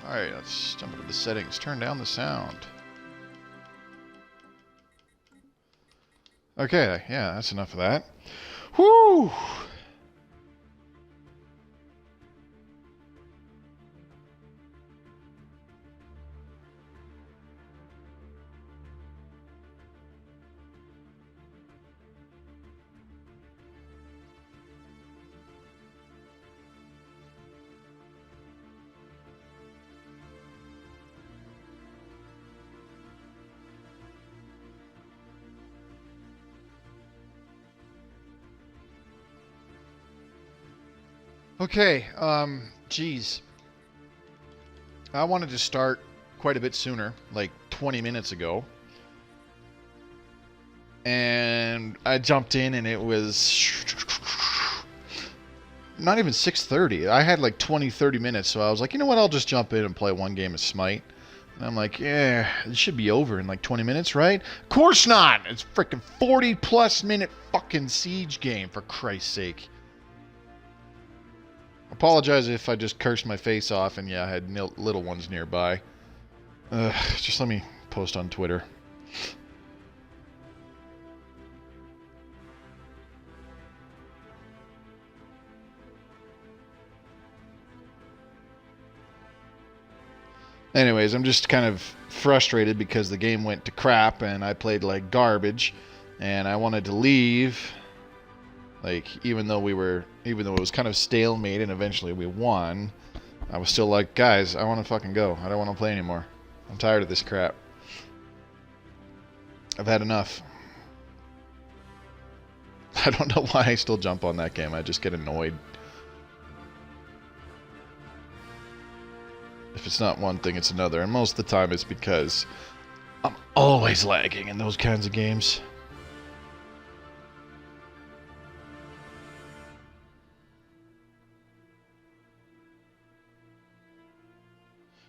Alright, let's jump into the settings. Turn down the sound. Okay, yeah, that's enough of that. Whoo! Okay, geez. I wanted to start quite a bit sooner, like 20 minutes ago. And I jumped in and it was not even 6:30. I had like 20, 30 minutes, so I was like, you know what, I'll just jump in and play one game of Smite. And I'm like, yeah, it should be over in like 20 minutes, right? Of course not! It's freaking 40+ minute fucking Siege game, for Christ's sake. Apologize if I just cursed my face off and yeah, I had little ones nearby. Just let me post on Twitter. Anyways, I'm just kind of frustrated because the game went to crap and I played like garbage and I wanted to leave. Like, even though it was kind of stalemate and eventually we won, I was still like, guys, I want to fucking go. I don't want to play anymore. I'm tired of this crap. I've had enough. I don't know why I still jump on that game. I just get annoyed. If it's not one thing, it's another. And most of the time it's because I'm always lagging in those kinds of games.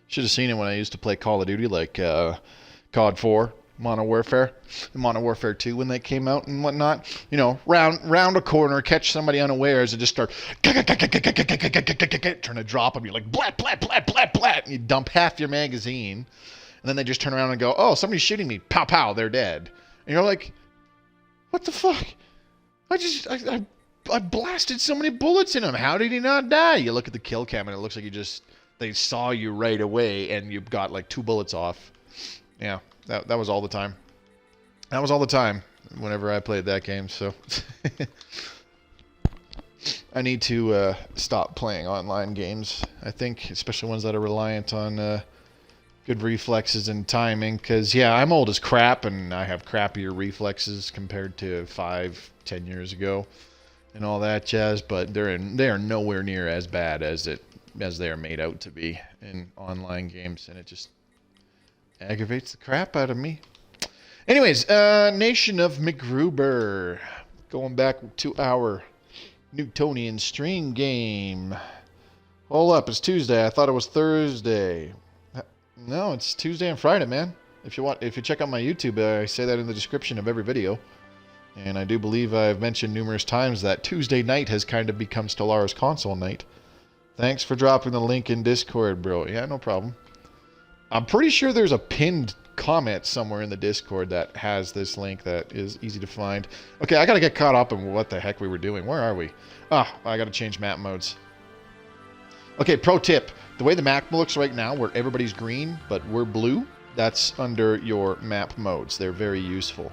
Should have seen it when I used to play Call of Duty, like COD 4, Modern Warfare, and Modern Warfare 2 when they came out and whatnot. You know, round a corner, catch somebody unawares, and just start trying to drop them. You're like, blat, blat, blat, blat, blat, and you dump half your magazine. And then they just turn around and go, oh, somebody's shooting me. Pow, pow, they're dead. And you're like, what the fuck? I blasted so many bullets in him. How did he not die? You look at the kill cam and it looks like they saw you right away and you got like 2 bullets off. Yeah, that was all the time. That was all the time whenever I played that game, so I need to stop playing online games, I think, especially ones that are reliant on good reflexes and timing, because yeah, I'm old as crap and I have crappier reflexes compared to 5-10 years ago and all that jazz, but they are nowhere near as bad as they are made out to be in online games, and it just aggravates the crap out of me. Anyways, Nation of McGruber, going back to our Newtonian stream game. Hold up, it's Tuesday. I thought it was Thursday. No, it's Tuesday and Friday, man. If you check out my YouTube, I say that in the description of every video. And I do believe I've mentioned numerous times that Tuesday night has kind of become Stellaris Console night. Thanks for dropping the link in Discord, bro. Yeah, no problem. I'm pretty sure there's a pinned comment somewhere in the Discord that has this link that is easy to find. Okay, I gotta get caught up in what the heck we were doing. Where are we? Ah, I gotta change map modes. Okay, pro tip. The way the map looks right now, where everybody's green, but we're blue, that's under your map modes. They're very useful.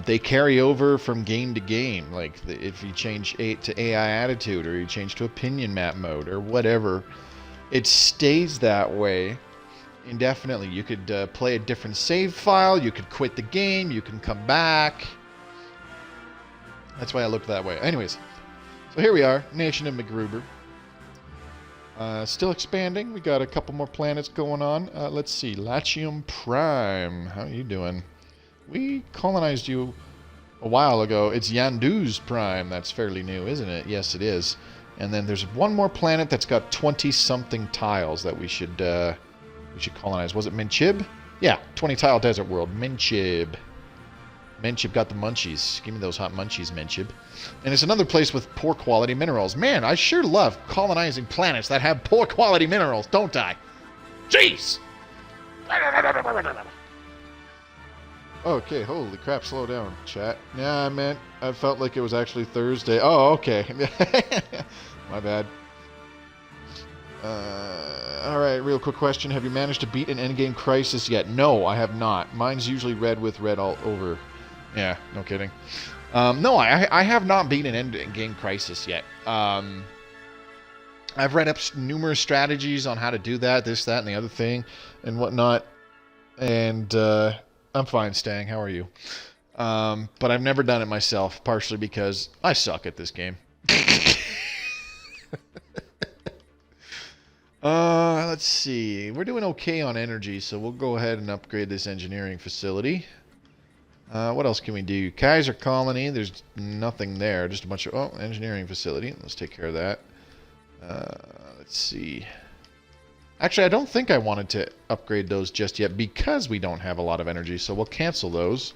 They carry over from game to game. Like if you change to AI attitude, or you change to opinion map mode, or whatever, it stays that way indefinitely. You could play a different save file. You could quit the game. You can come back. That's why I looked that way. Anyways, so here we are, Nation of McGruber. Still expanding. We got a couple more planets going on. Let's see, Latium Prime. How are you doing? We colonized you a while ago. It's Yandu's Prime. That's fairly new, isn't it? Yes, it is. And then there's one more planet that's got 20-something tiles that we should colonize. Was it Minchib? Yeah, 20-tile desert world. Minchib. Minchib got the munchies. Give me those hot munchies, Minchib. And it's another place with poor quality minerals. Man, I sure love colonizing planets that have poor quality minerals, don't I? Jeez! Okay, holy crap, slow down, chat. Yeah, I felt like it was actually Thursday. Oh, okay. My bad. Alright, real quick question. Have you managed to beat an endgame crisis yet? No, I have not. Mine's usually red with red all over. Yeah, no kidding. No, I have not beaten an endgame crisis yet. I've read up numerous strategies on how to do that, this, that, and the other thing, and whatnot. And, I'm fine, Stang. How are you? But I've never done it myself, partially because I suck at this game. Let's see. We're doing okay on energy, so we'll go ahead and upgrade this engineering facility. What else can we do? Kaiser Colony, there's nothing there. Just a bunch of... Oh, engineering facility. Let's take care of that. Let's see. Actually, I don't think I wanted to upgrade those just yet because we don't have a lot of energy, so we'll cancel those.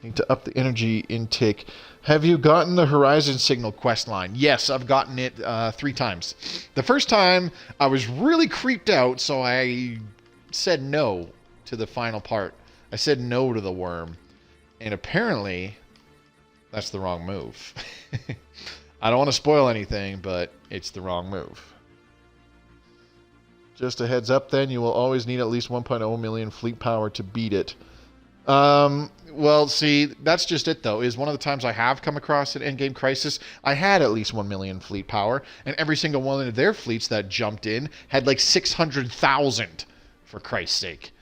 Need to up the energy intake. Have you gotten the Horizon Signal quest line? Yes, I've gotten it 3 times. The first time, I was really creeped out, so I said no to the final part. I said no to the worm. And apparently, that's the wrong move. I don't want to spoil anything, but it's the wrong move. Just a heads up then, you will always need at least 1.0 million fleet power to beat it. Well, see, that's just it, though, is one of the times I have come across an endgame crisis, I had at least 1 million fleet power, and every single one of their fleets that jumped in had like 600,000, for Christ's sake.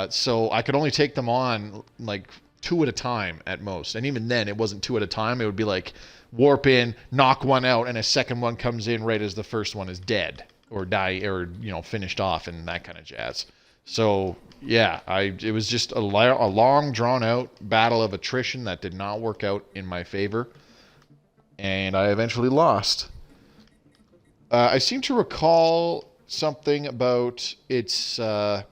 So I could only take them on, like, 2 at a time at most. And even then, it wasn't 2 at a time. It would be like, warp in, knock one out, and a second one comes in right as the first one is dead. Or die, or, you know, finished off, and that kind of jazz. So... yeah, it was just a long, drawn-out battle of attrition that did not work out in my favor, and I eventually lost. I seem to recall something about its... the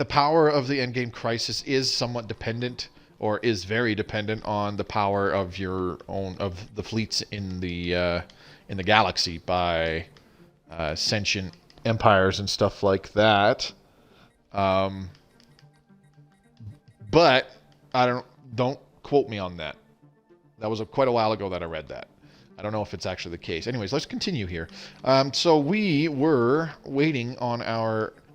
power of the endgame crisis is somewhat dependent, or is very dependent on the power of your own the fleets in the galaxy by sentient empires and stuff like that. But don't quote me on that. That was quite a while ago that I read that. I don't know if it's actually the case. Anyways, let's continue here. So we were waiting on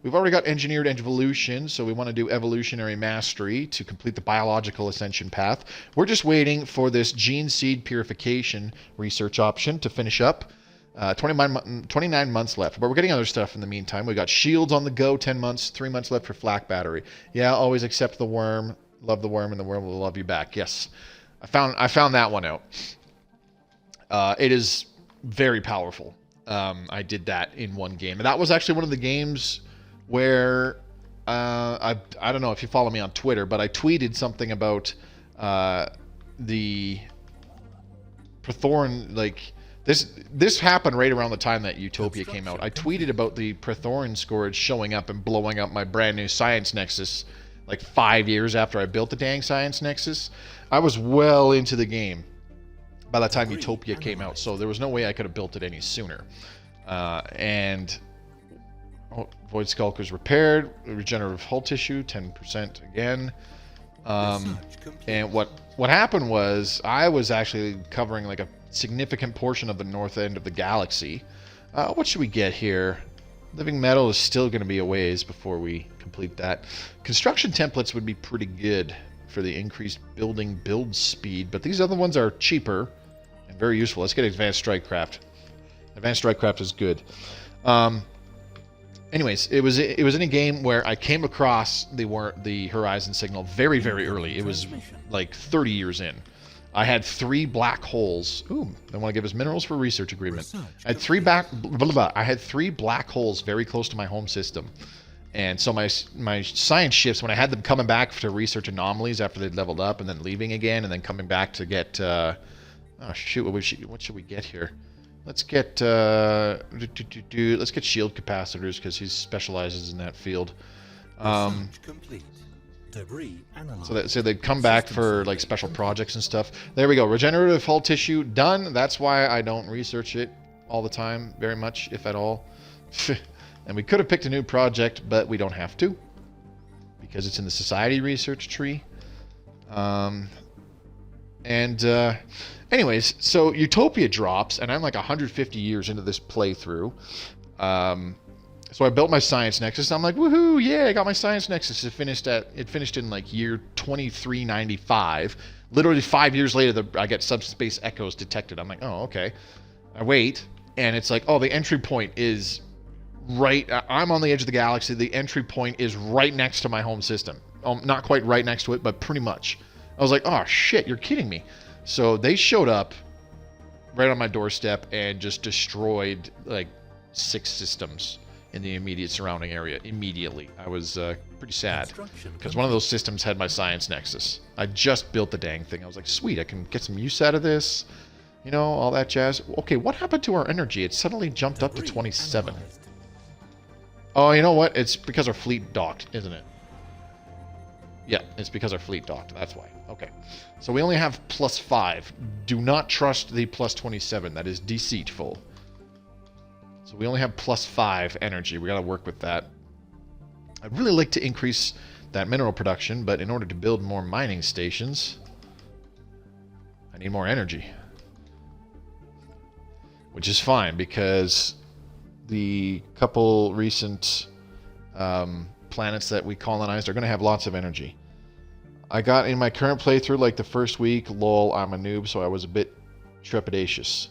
we've already got engineered evolution, so we want to do evolutionary mastery to complete the biological ascension path. We're just waiting for this gene seed purification research option to finish up. 29 months left, but we're getting other stuff in the meantime. We got shields on the go, 10 months, 3 months left for flak battery. Yeah, always accept the worm, love the worm, and the worm will love you back. Yes, I found that one out. It is very powerful. I did that in one game, and that was actually one of the games where I don't know if you follow me on Twitter, but I tweeted something about the Prothoran, like. This happened right around the time that Utopia came out. I tweeted about the Prothoran scourge showing up and blowing up my brand new Science Nexus like 5 years after I built the dang Science Nexus. I was well into the game by the time Utopia came out, so there was no way I could have built it any sooner. And Void Skulker's repaired, regenerative hull tissue, 10% again. And what happened was I was actually covering like a significant portion of the north end of the galaxy. What should we get here? Living metal is still going to be a ways before we complete that. Construction templates would be pretty good for the increased build speed, but these other ones are cheaper and very useful. Let's get advanced strikecraft. Advanced strikecraft is good. Anyways, it was in a game where I came across the Horizon Signal very, very early. It was like 30 years in. I had 3 black holes. Ooh, they want to give us minerals for research agreement. I had 3 I had 3 black holes very close to my home system. And so my science ships, when I had them coming back to research anomalies after they'd leveled up and then leaving again and then coming back to get... oh, shoot, what should we get here? Let's get... let's get shield capacitors because he specializes in that field. So they come back for like special projects and stuff. There we go. Regenerative hull tissue done. That's why I don't research it all the time, very much, if at all. And we could have picked a new project, but we don't have to, because it's in the society research tree. Anyways, so Utopia drops, and I'm like 150 years into this playthrough. So I built my Science Nexus. I'm like, woohoo, yeah, I got my Science Nexus. It finished in like year 2395. Literally 5 years later, I get subspace echoes detected. I'm like, oh, okay. I wait, and it's like, oh, the entry point is right. I'm on the edge of the galaxy. The entry point is right next to my home system. Not quite right next to it, but pretty much. I was like, oh, shit, you're kidding me. So they showed up right on my doorstep and just destroyed like 6 systems in the immediate surrounding area immediately. I was pretty sad because one of those systems had my Science Nexus. I just built the dang thing. I was like, sweet, I can get some use out of this. You know, all that jazz. Okay, what happened to our energy? It suddenly jumped up to 27. Oh, you know what? It's because our fleet docked, isn't it? Yeah, it's because our fleet docked. That's why. Okay. So we only have +5. Do not trust the +27. That is deceitful. So we only have +5 energy. We got to work with that. I'd really like to increase that mineral production, but in order to build more mining stations, I need more energy. Which is fine, because the couple recent planets that we colonized are going to have lots of energy. I got in my current playthrough, like the first week, lol, I'm a noob, so I was a bit trepidatious.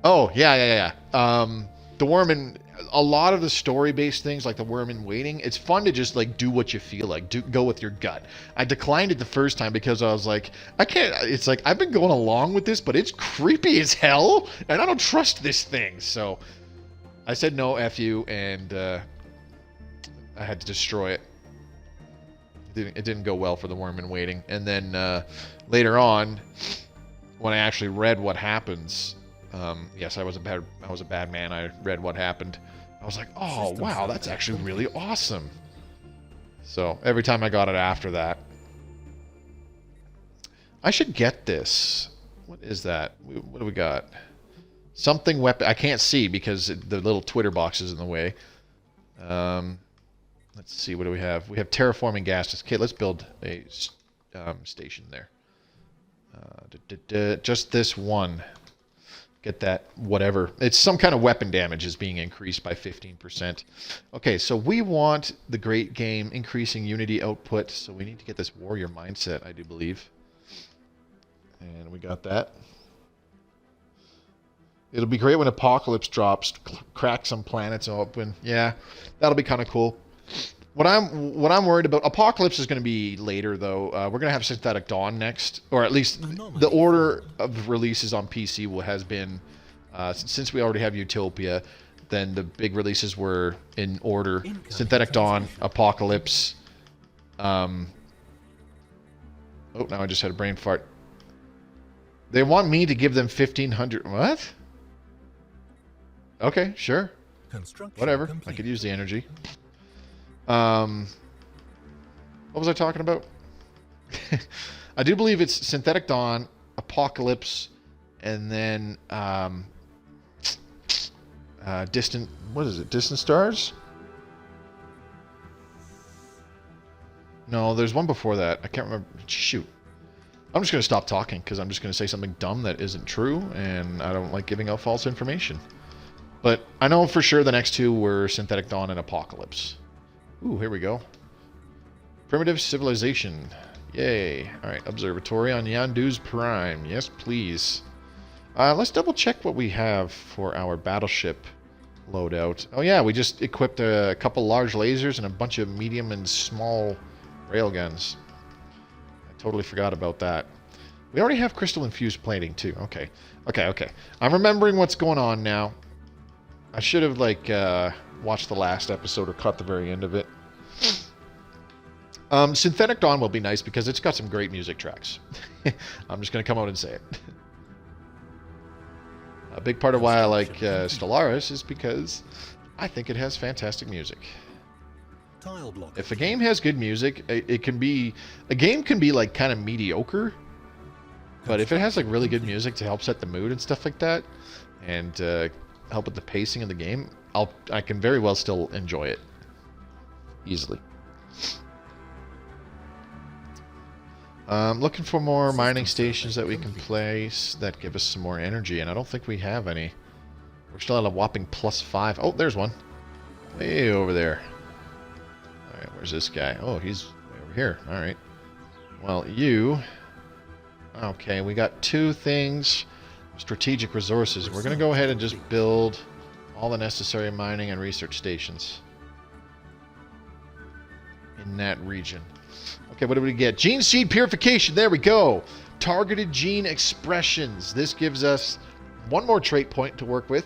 Oh, yeah. The worm in a lot of the story-based things, like the worm in waiting, it's fun to just like do what you feel like, go with your gut. I declined it the first time because I was like, I can't. It's like I've been going along with this, but it's creepy as hell, and I don't trust this thing. So I said no, F you, and I had to destroy it. It didn't go well for the worm in waiting. And then later on, when I actually read what happens, yes, I was a bad man. I read what happened. I was like, oh wow, that's actually really awesome. So every time I got it after that, I should get this. What is that? What do we got? Something weapon. I can't see because the little Twitter box is in the way. Let's see, what do we have? We have terraforming gases. Okay, let's build a station there. Just this one. Get that, whatever. It's some kind of weapon damage is being increased by 15%. Okay, so we want the great game increasing Unity output, so we need to get this warrior mindset, I do believe. And we got that. It'll be great when Apocalypse drops, crack some planets open. Yeah, that'll be kind of cool. What I'm worried about, Apocalypse is going to be later though. We're going to have Synthetic Dawn next, or at least the order of releases on PC has been, since we already have Utopia, then the big releases were in order: Synthetic Dawn, Apocalypse. Oh, now I just had a brain fart. They want me to give them 1,500. What? Okay, sure. Whatever. I could use the energy. What was I talking about? I do believe it's Synthetic Dawn, Apocalypse, and then Distant. What is it? Distant Stars? No, there's one before that. I can't remember. Shoot. I'm just going to stop talking because I'm just going to say something dumb that isn't true, and I don't like giving out false information. But I know for sure the next two were Synthetic Dawn and Apocalypse. Ooh, here we go. Primitive civilization. Yay. Alright, observatory on Yandu's Prime. Yes, please. Let's double check what we have for our battleship loadout. Oh yeah, we just equipped a couple large lasers and a bunch of medium and small railguns. I totally forgot about that. We already have crystal infused plating too. Okay. Okay. I'm remembering what's going on now. I should have like watched the last episode or caught the very end of it. Synthetic Dawn will be nice because it's got some great music tracks. I'm just going to come out and say it. A big part of why I like Stellaris is because I think it has fantastic music. If a game has good music, a game can be like kind of mediocre, But if it has like really good music to help set the mood and stuff like that, and help with the pacing of the game, I can very well still enjoy it easily. Looking for more mining stations that we can place that give us some more energy, and I don't think we have any. We're still at a whopping +5. Oh, there's one. Way over there. Alright, where's this guy? Oh, he's way over here. Alright. Well, you... Okay, we got 2 things. Strategic resources. We're going to go ahead and just build all the necessary mining and research stations in that region. Okay, what do we get? Gene seed purification. There we go. Targeted gene expressions. This gives us 1 more trait point to work with.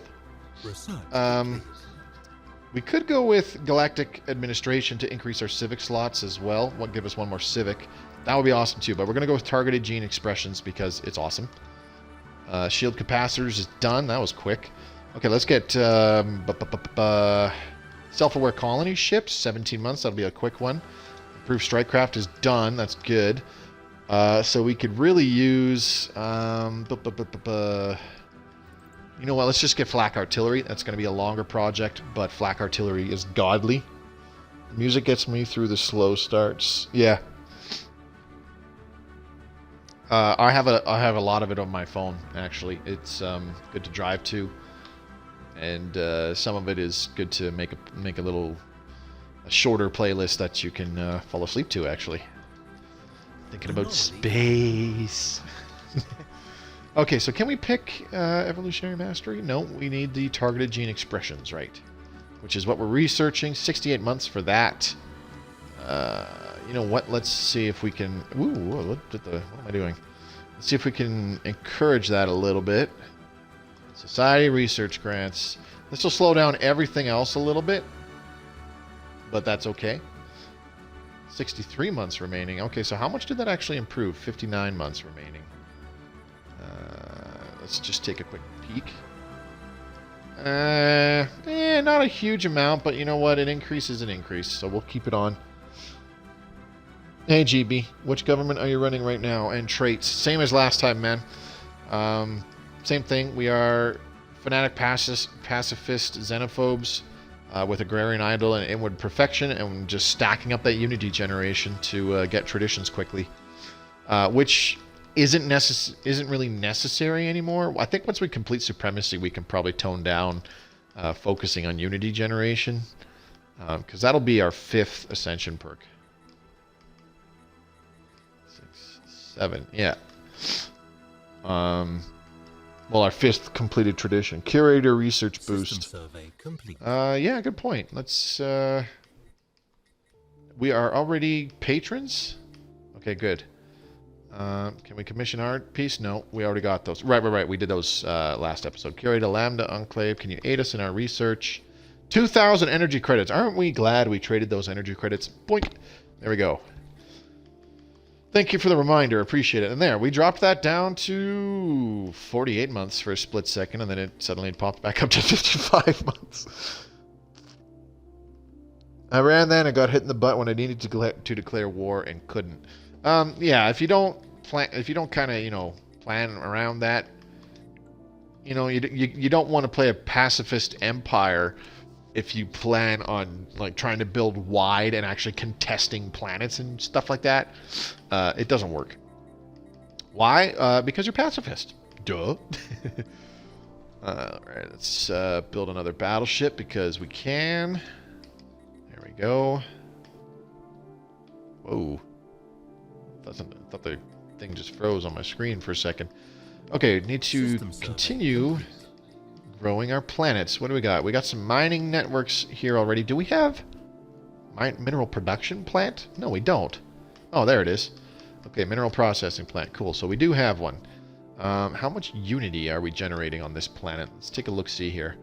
We could go with galactic administration to increase our civic slots as well. What give us 1 more civic? That would be awesome too. But we're gonna go with targeted gene expressions because it's awesome. Shield capacitors is done. That was quick. Okay, let's get self-aware colony ships. 17 months. That'll be a quick one. Improved strike craft is done. That's good. So we could really use. You know what? Let's just get flak artillery. That's going to be a longer project, but flak artillery is godly. Music gets me through the slow starts. Yeah. I have a lot of it on my phone. Actually, it's good to drive to, and some of it is good to make a shorter playlist that you can fall asleep to. Actually, thinking about space. Okay, so can we pick Evolutionary Mastery? No, we need the targeted gene expressions, right? Which is what we're researching. 68 months for that. You know what? Let's see if we can... Ooh, what am I doing? Let's see if we can encourage that a little bit. Society research grants. This will slow down everything else a little bit, but that's okay. 63 months remaining. Okay, so how much did that actually improve? 59 months remaining. Let's just take a quick peek. Not a huge amount, but you know what? An increase is an increase, so we'll keep it on. Hey, GB, which government are you running right now? And traits, same as last time, man. Same thing. We are fanatic pacifist xenophobes with agrarian idol and inward perfection, and just stacking up that unity generation to get traditions quickly, which isn't really necessary anymore. I think once we complete supremacy, we can probably tone down focusing on unity generation, because that'll be our 5th ascension perk. 6, 7, yeah. Well, our 5th completed tradition. Curator research boost. Survey complete. Yeah, good point. Let's. We are already patrons. Okay, good. Can we commission art piece? No, we already got those. Right. We did those last episode. Curator Lambda Enclave. Can you aid us in our research? 2,000 energy credits. Aren't we glad we traded those energy credits? Boink. There we go. Thank you for the reminder. Appreciate it. And there, we dropped that down to 48 months for a split second, and then it suddenly popped back up to 55 months. I ran then and got hit in the butt when I needed to declare war and couldn't. Yeah, if you don't kind of, plan around that, you don't want to play a pacifist empire if you plan on trying to build wide and actually contesting planets and stuff like that. It doesn't work. Why? Because you're pacifist. Duh. Alright, let's build another battleship because we can. There we go. Whoa. I thought the thing just froze on my screen for a second. Okay, need to continue growing our planets. What do we got? We got some mining networks here already. Do we have mineral production plant? No, we don't. Oh, there it is. Okay, mineral processing plant. Cool. So we do have one. How much unity are we generating on this planet? Let's take a look-see here.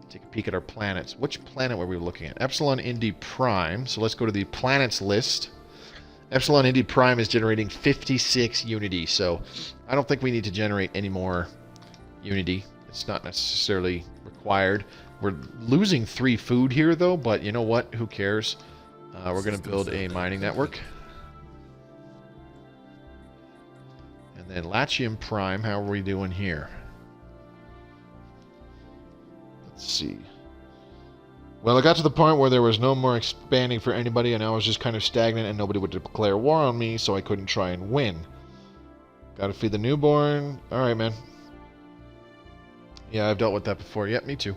Take a peek at our planets. Which planet were we looking at? Epsilon Indi Prime. So let's go to the planets list. Epsilon Indi Prime is generating 56 unity. So I don't think we need to generate any more unity. It's not necessarily required. We're losing 3 food here, though, but you know what? Who cares? We're going to build a mining network. And then Latium Prime, how are we doing here? Let's see. Well, I got to the point where there was no more expanding for anybody, and I was just kind of stagnant, and nobody would declare war on me, so I couldn't try and win. Gotta feed the newborn. Alright, man. Yeah, I've dealt with that before. Yep, me too.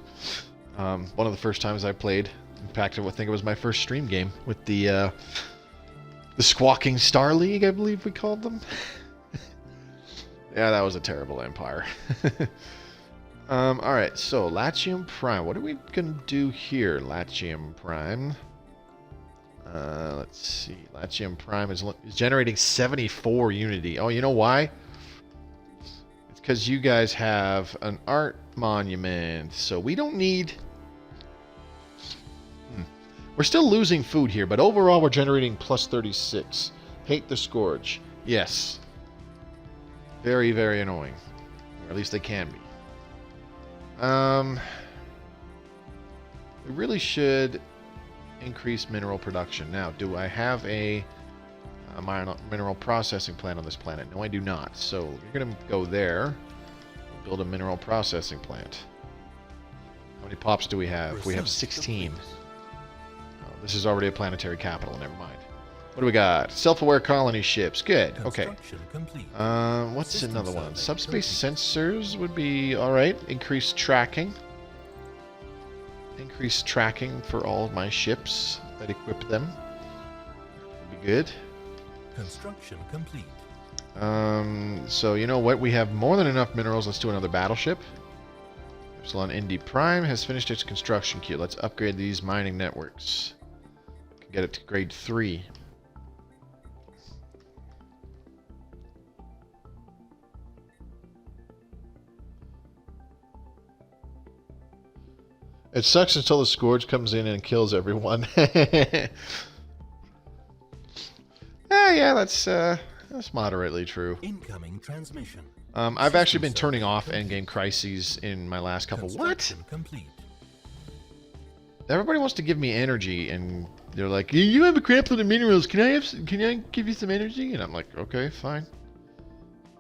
One of the first times I played, in fact, I think it was my first stream game with the Squawking Star League, I believe we called them. Yeah, that was a terrible empire. Alright, so Latium Prime. What are we going to do here, Latium Prime? Let's see. Latium Prime is generating 74 Unity. Oh, you know why? It's because you guys have an art monument. So we don't need... We're still losing food here, but overall we're generating plus 36. Hate the Scourge. Yes. Very, very annoying. Or at least they can be. We really should increase mineral production. Now, do I have a mineral processing plant on this planet? No, I do not. So you're going to go there, build a mineral processing plant. How many pops do we have? We have 16. Oh, this is already a planetary capital. Never mind. What do we got? Self-aware colony ships. Good. Okay. What's another one? Subspace sensors would be alright. Increased tracking. Increased tracking for all of my ships that equip them. Would be good. Construction complete. So you know what? We have more than enough minerals. Let's do another battleship. Epsilon Indy Prime has finished its construction queue. Let's upgrade these mining networks. Get it to grade 3. It sucks until the Scourge comes in and kills everyone. Yeah, that's moderately true. Incoming transmission. I've actually been turning off Endgame crises in my last couple. What? Complete. Everybody wants to give me energy, and they're like, "You have a crap load of minerals. Can I give you some energy?" And I'm like, "Okay, fine,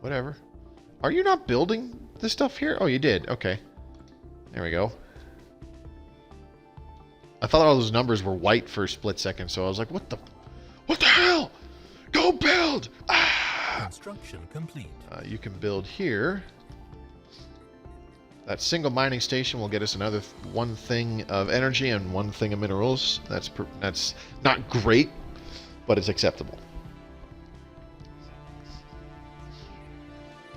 whatever." Are you not building this stuff here? Oh, you did. Okay, there we go. I thought all those numbers were white for a split second, so I was like, what the hell? Go build! Ah! Construction complete. You can build here. That single mining station will get us another one thing of energy and one thing of minerals. That's not great, but it's acceptable.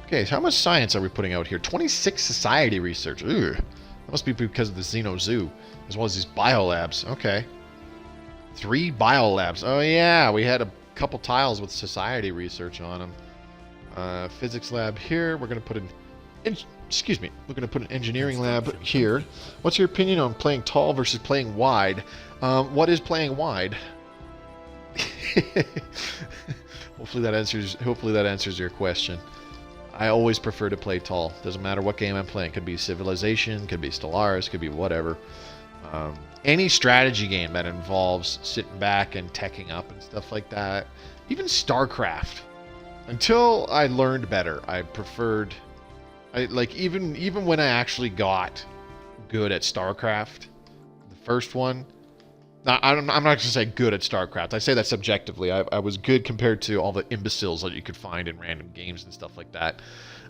Okay, so how much science are we putting out here? 26 society research. Ugh. That must be because of the Xeno Zoo, as well as these biolabs. Okay. 3 biolabs. Oh yeah, we had a couple tiles with society research on them. Physics lab here. We're going to put an... Excuse me. We're going to put an engineering lab here. What's your opinion on playing tall versus playing wide? What is playing wide? Hopefully that answers your question. I always prefer to play tall. Doesn't matter what game I'm playing. Could be Civilization, could be Stellaris, could be whatever. Any strategy game that involves sitting back and teching up and stuff like that. Even StarCraft. Until I learned better, I preferred... even when I actually got good at StarCraft, the first one... I'm not going to say good at StarCraft. I say that subjectively. I was good compared to all the imbeciles that you could find in random games and stuff like that.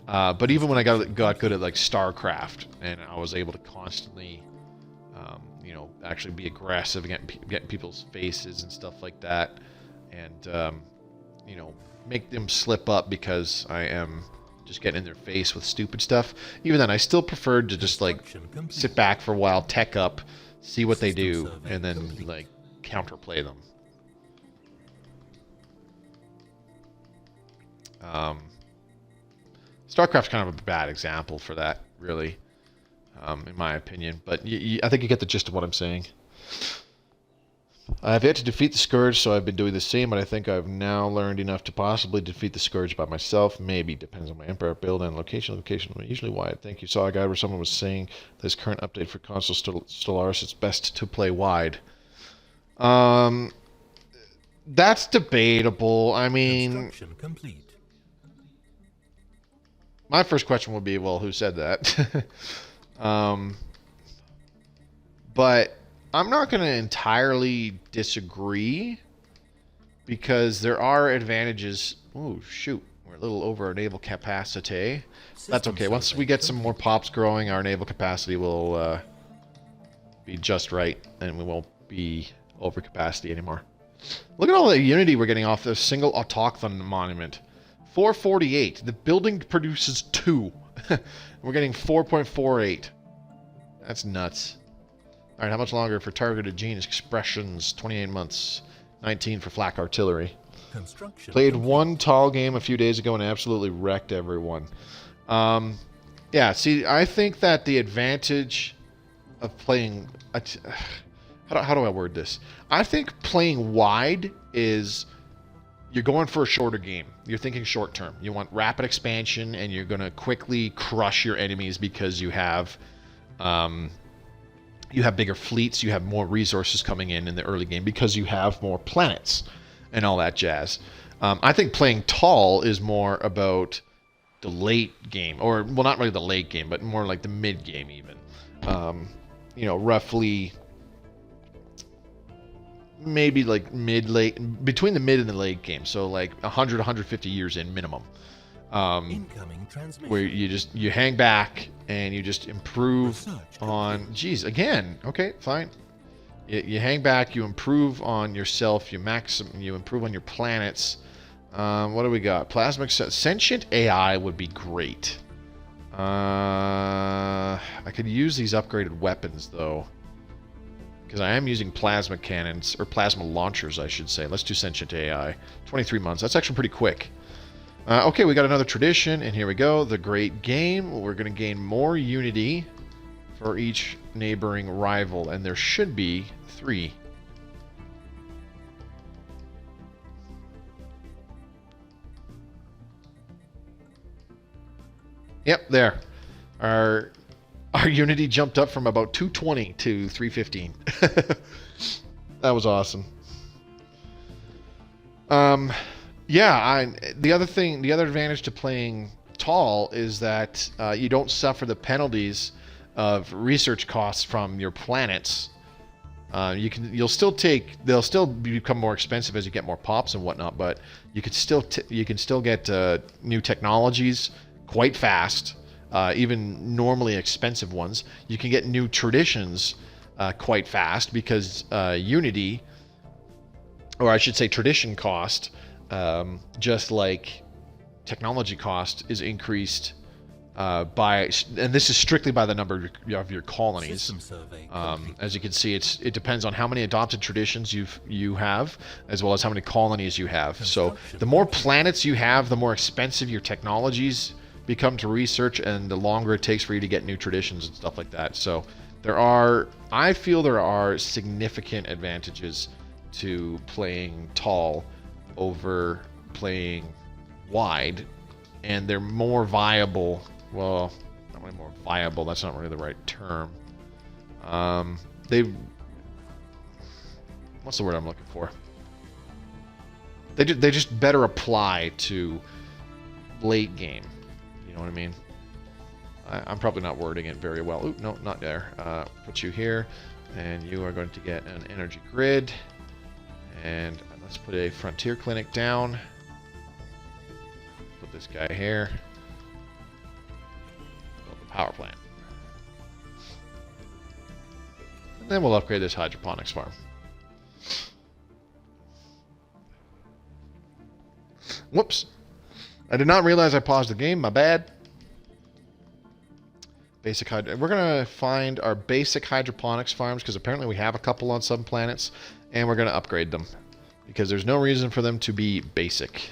But even when I got good at like StarCraft, and I was able to constantly, actually be aggressive, getting people's faces and stuff like that, and make them slip up because I am just getting in their face with stupid stuff. Even then, I still preferred to just like sit back for a while, tech up. See what they do, and then, like, counterplay them. StarCraft's kind of a bad example for that, really, in my opinion. But I think you get the gist of what I'm saying. I have yet to defeat the Scourge, so I've been doing the same, but I think I've now learned enough to possibly defeat the Scourge by myself. Maybe. Depends on my Empire build and location. Location usually wide. Thank you. Saw a guide where someone was saying this current update for console Stellaris, it's best to play wide. That's debatable. I mean... my first question would be, well, who said that? But I'm not going to entirely disagree because there are advantages. Oh, shoot. We're a little over our naval capacity. That's okay. Once we get some more pops growing, our naval capacity will be just right, and we won't be over capacity anymore. Look at all the unity we're getting off the single autochthon monument. 448. The building produces 2. We're getting 4.48. That's nuts. All right, how much longer for targeted gene expressions? 28 months. 19 for flak artillery. Played one tall game a few days ago and absolutely wrecked everyone. Yeah, see, I think that the advantage of playing... How do I word this? I think playing wide is... You're going for a shorter game. You're thinking short term. You want rapid expansion, and you're going to quickly crush your enemies because you have bigger fleets. You have more resources coming in the early game because you have more planets and all that jazz. I think playing tall is more about the late game, or well, not really the late game, but more like the mid game even. You know, roughly. Maybe like mid-late, between the mid and the late game. So like 100, 150 years in minimum. Where you hang back and you just improve on... Geez, again. Okay, fine. You hang back, you improve on yourself, you improve on your planets. What do we got? Plasmic sentient AI would be great. I could use these upgraded weapons though. Because I am using plasma cannons, or plasma launchers, I should say. Let's do Sentient AI. 23 months. That's actually pretty quick. Okay, we got another tradition, and here we go. The Great Game. We're going to gain more unity for each neighboring rival, and there should be 3. Yep, there. Our unity jumped up from about 220 to 315. That was awesome. Yeah, the other advantage to playing tall is that you don't suffer the penalties of research costs from your planets. They'll still become more expensive as you get more pops and whatnot, but you can still get new technologies quite fast. Even normally expensive ones. You can get new traditions quite fast because unity, or I should say tradition cost, just like technology cost, is increased by, and this is strictly by the number of your colonies. As you can see, it depends on how many adopted traditions you have, as well as how many colonies you have. So the more planets you have, the more expensive your technologies become to research, and the longer it takes for you to get new traditions and stuff like that. So I feel there are significant advantages to playing tall over playing wide, and they're more viable. Well, not really more viable, that's not really the right term. What's the word I'm looking for? They just better apply to late game. You know what I mean? I'm probably not wording it very well. Ooh, no, not there. Put you here, and you are going to get an energy grid. And let's put a frontier clinic down. Put this guy here. Build the power plant. And then we'll upgrade this hydroponics farm. Whoops. I did not realize I paused the game. My bad. We're going to find our basic hydroponics farms, because apparently we have a couple on some planets, and we're going to upgrade them because there's no reason for them to be basic.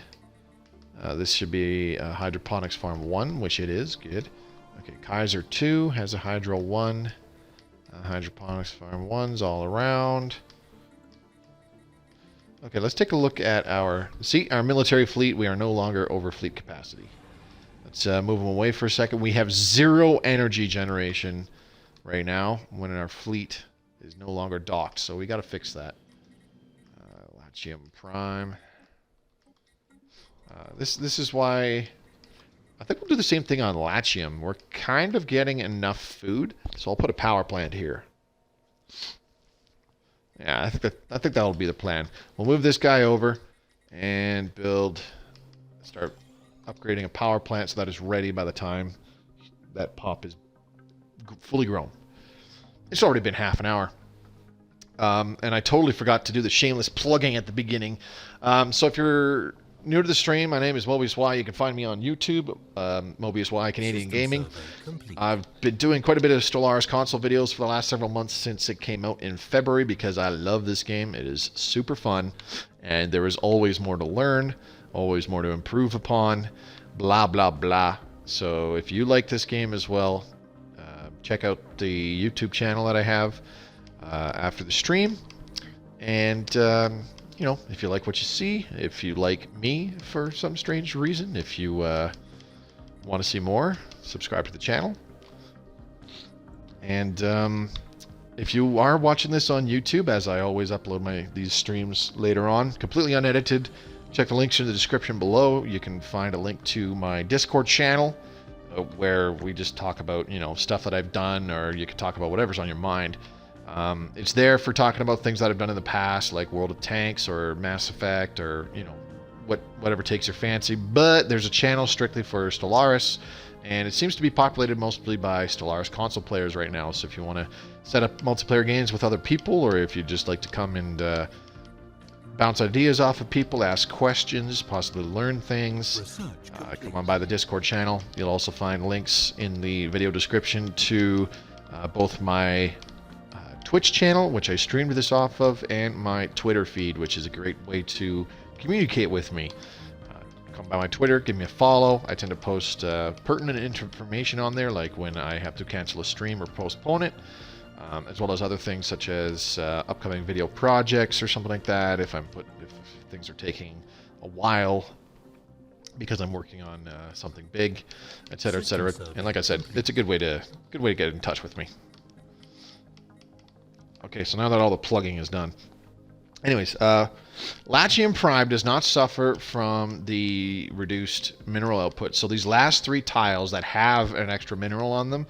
This should be hydroponics farm 1, which it is. Good. Okay, Kaiser 2 has a hydro 1. Hydroponics farm 1's all around. Okay, let's take a look at our military fleet. We are no longer over fleet capacity. Let's move them away for a second. We have 0 energy generation right now when our fleet is no longer docked, so we got to fix that. Latium Prime. This is why I think we'll do the same thing on Latium. We're kind of getting enough food, so I'll put a power plant here. Yeah, I think that'll be the plan. We'll move this guy over and start upgrading a power plant so that it's ready by the time that pop is fully grown. It's already been half an hour. And I totally forgot to do the shameless plugging at the beginning. So if you're new to the stream, my name is Mobius Y. You can find me on YouTube, Mobius Y Canadian Gaming. I've been doing quite a bit of Stellaris Console videos for the last several months since it came out in February because I love this game. It is super fun, and there is always more to learn, always more to improve upon, blah, blah, blah. So if you like this game as well, check out the YouTube channel that I have after the stream. And, you know, if you like what you see, if you like me for some strange reason, if you want to see more, subscribe to the channel. And if you are watching this on YouTube, as I always upload these streams later on, completely unedited, check the links in the description below. You can find a link to my Discord channel where we just talk about, you know, stuff that I've done, or you can talk about whatever's on your mind. It's there for talking about things that I've done in the past, like World of Tanks or Mass Effect, or, you know, whatever takes your fancy. But there's a channel strictly for Stellaris, and it seems to be populated mostly by Stellaris console players right now. So if you want to set up multiplayer games with other people, or if you just like to come and bounce ideas off of people, ask questions, possibly learn things, come on by the Discord channel. You'll also find links in the video description to both my Twitch channel, which I streamed this off of, and my Twitter feed, which is a great way to communicate with me. Come by my Twitter, give me a follow. I tend to post pertinent information on there, like when I have to cancel a stream or postpone it, as well as other things such as upcoming video projects or something like that. If things are taking a while because I'm working on something big, etc., etc. And like I said, it's a good way to get in touch with me. Okay, so now that all the plugging is done. Anyways, Latium Prime does not suffer from the reduced mineral output. So these last 3 tiles that have an extra mineral on them,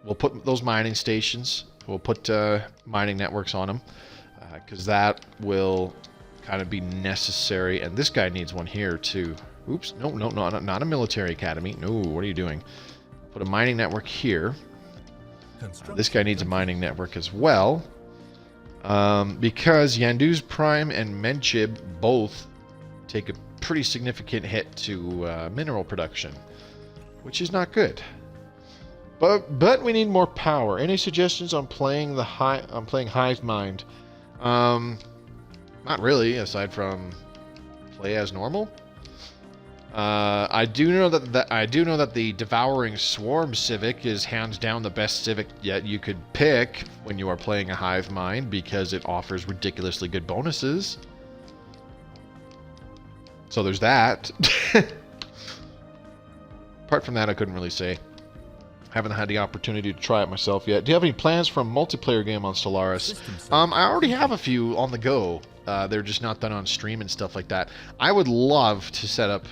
we'll put those mining stations. We'll put mining networks on them, because that will kind of be necessary. And this guy needs one here too. Oops, no, not a military academy. No, what are you doing? Put a mining network here. This guy needs a mining network as well. Because Yandu's Prime and Menchib both take a pretty significant hit to mineral production, which is not good. But we need more power. Any suggestions on playing Hive Mind? Not really, aside from play as normal. I do know that the Devouring Swarm Civic is hands down the best Civic yet you could pick when you are playing a Hive Mind, because it offers ridiculously good bonuses. So there's that. Apart from that, I couldn't really say. Haven't had the opportunity to try it myself yet. Do you have any plans for a multiplayer game on Stellaris? I already have a few on the go. They're just not done on stream and stuff like that. I would love to set up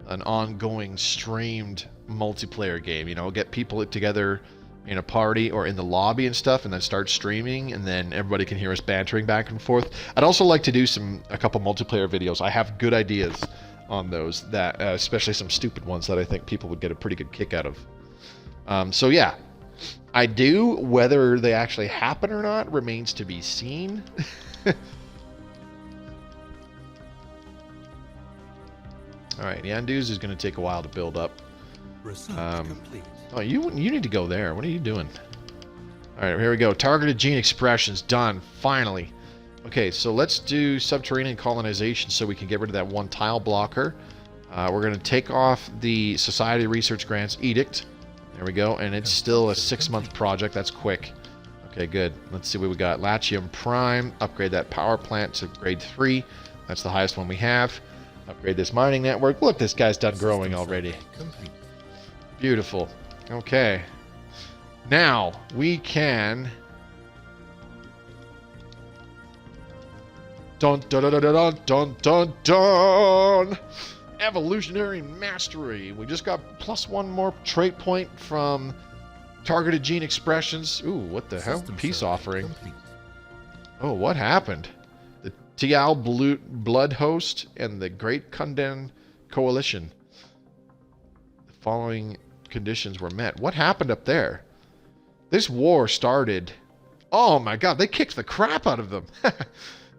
an ongoing streamed multiplayer game. You know, get people together in a party or in the lobby and stuff, and then start streaming, and then everybody can hear us bantering back and forth. I'd also like to do a couple multiplayer videos. I have good ideas on those, that especially some stupid ones that I think people would get a pretty good kick out of. So yeah, I do. Whether they actually happen or not remains to be seen. Alright, Yandu's is going to take a while to build up. Oh, you need to go there. What are you doing? Alright, here we go. Targeted gene expressions. Done. Finally. Okay, so let's do subterranean colonization so we can get rid of that 1 tile blocker. We're going to take off the Society Research Grants Edict. There we go. And it's still a 6-month project. That's quick. Okay, good. Let's see what we got. Latium Prime. Upgrade that power plant to grade 3. That's the highest one we have. Upgrade this mining network. Look, this guy's done growing already. Beautiful. Okay. Now, we can... Dun dun dun dun dun dun dun dun! Evolutionary Mastery. We just got +1 more trait point from targeted gene expressions. Ooh, what the hell? System Peace survey offering. complete. Oh, what happened? The Tial Blood Host and the Great Kundan Coalition. The following conditions were met. What happened up there? This war started. Oh my god, they kicked the crap out of them.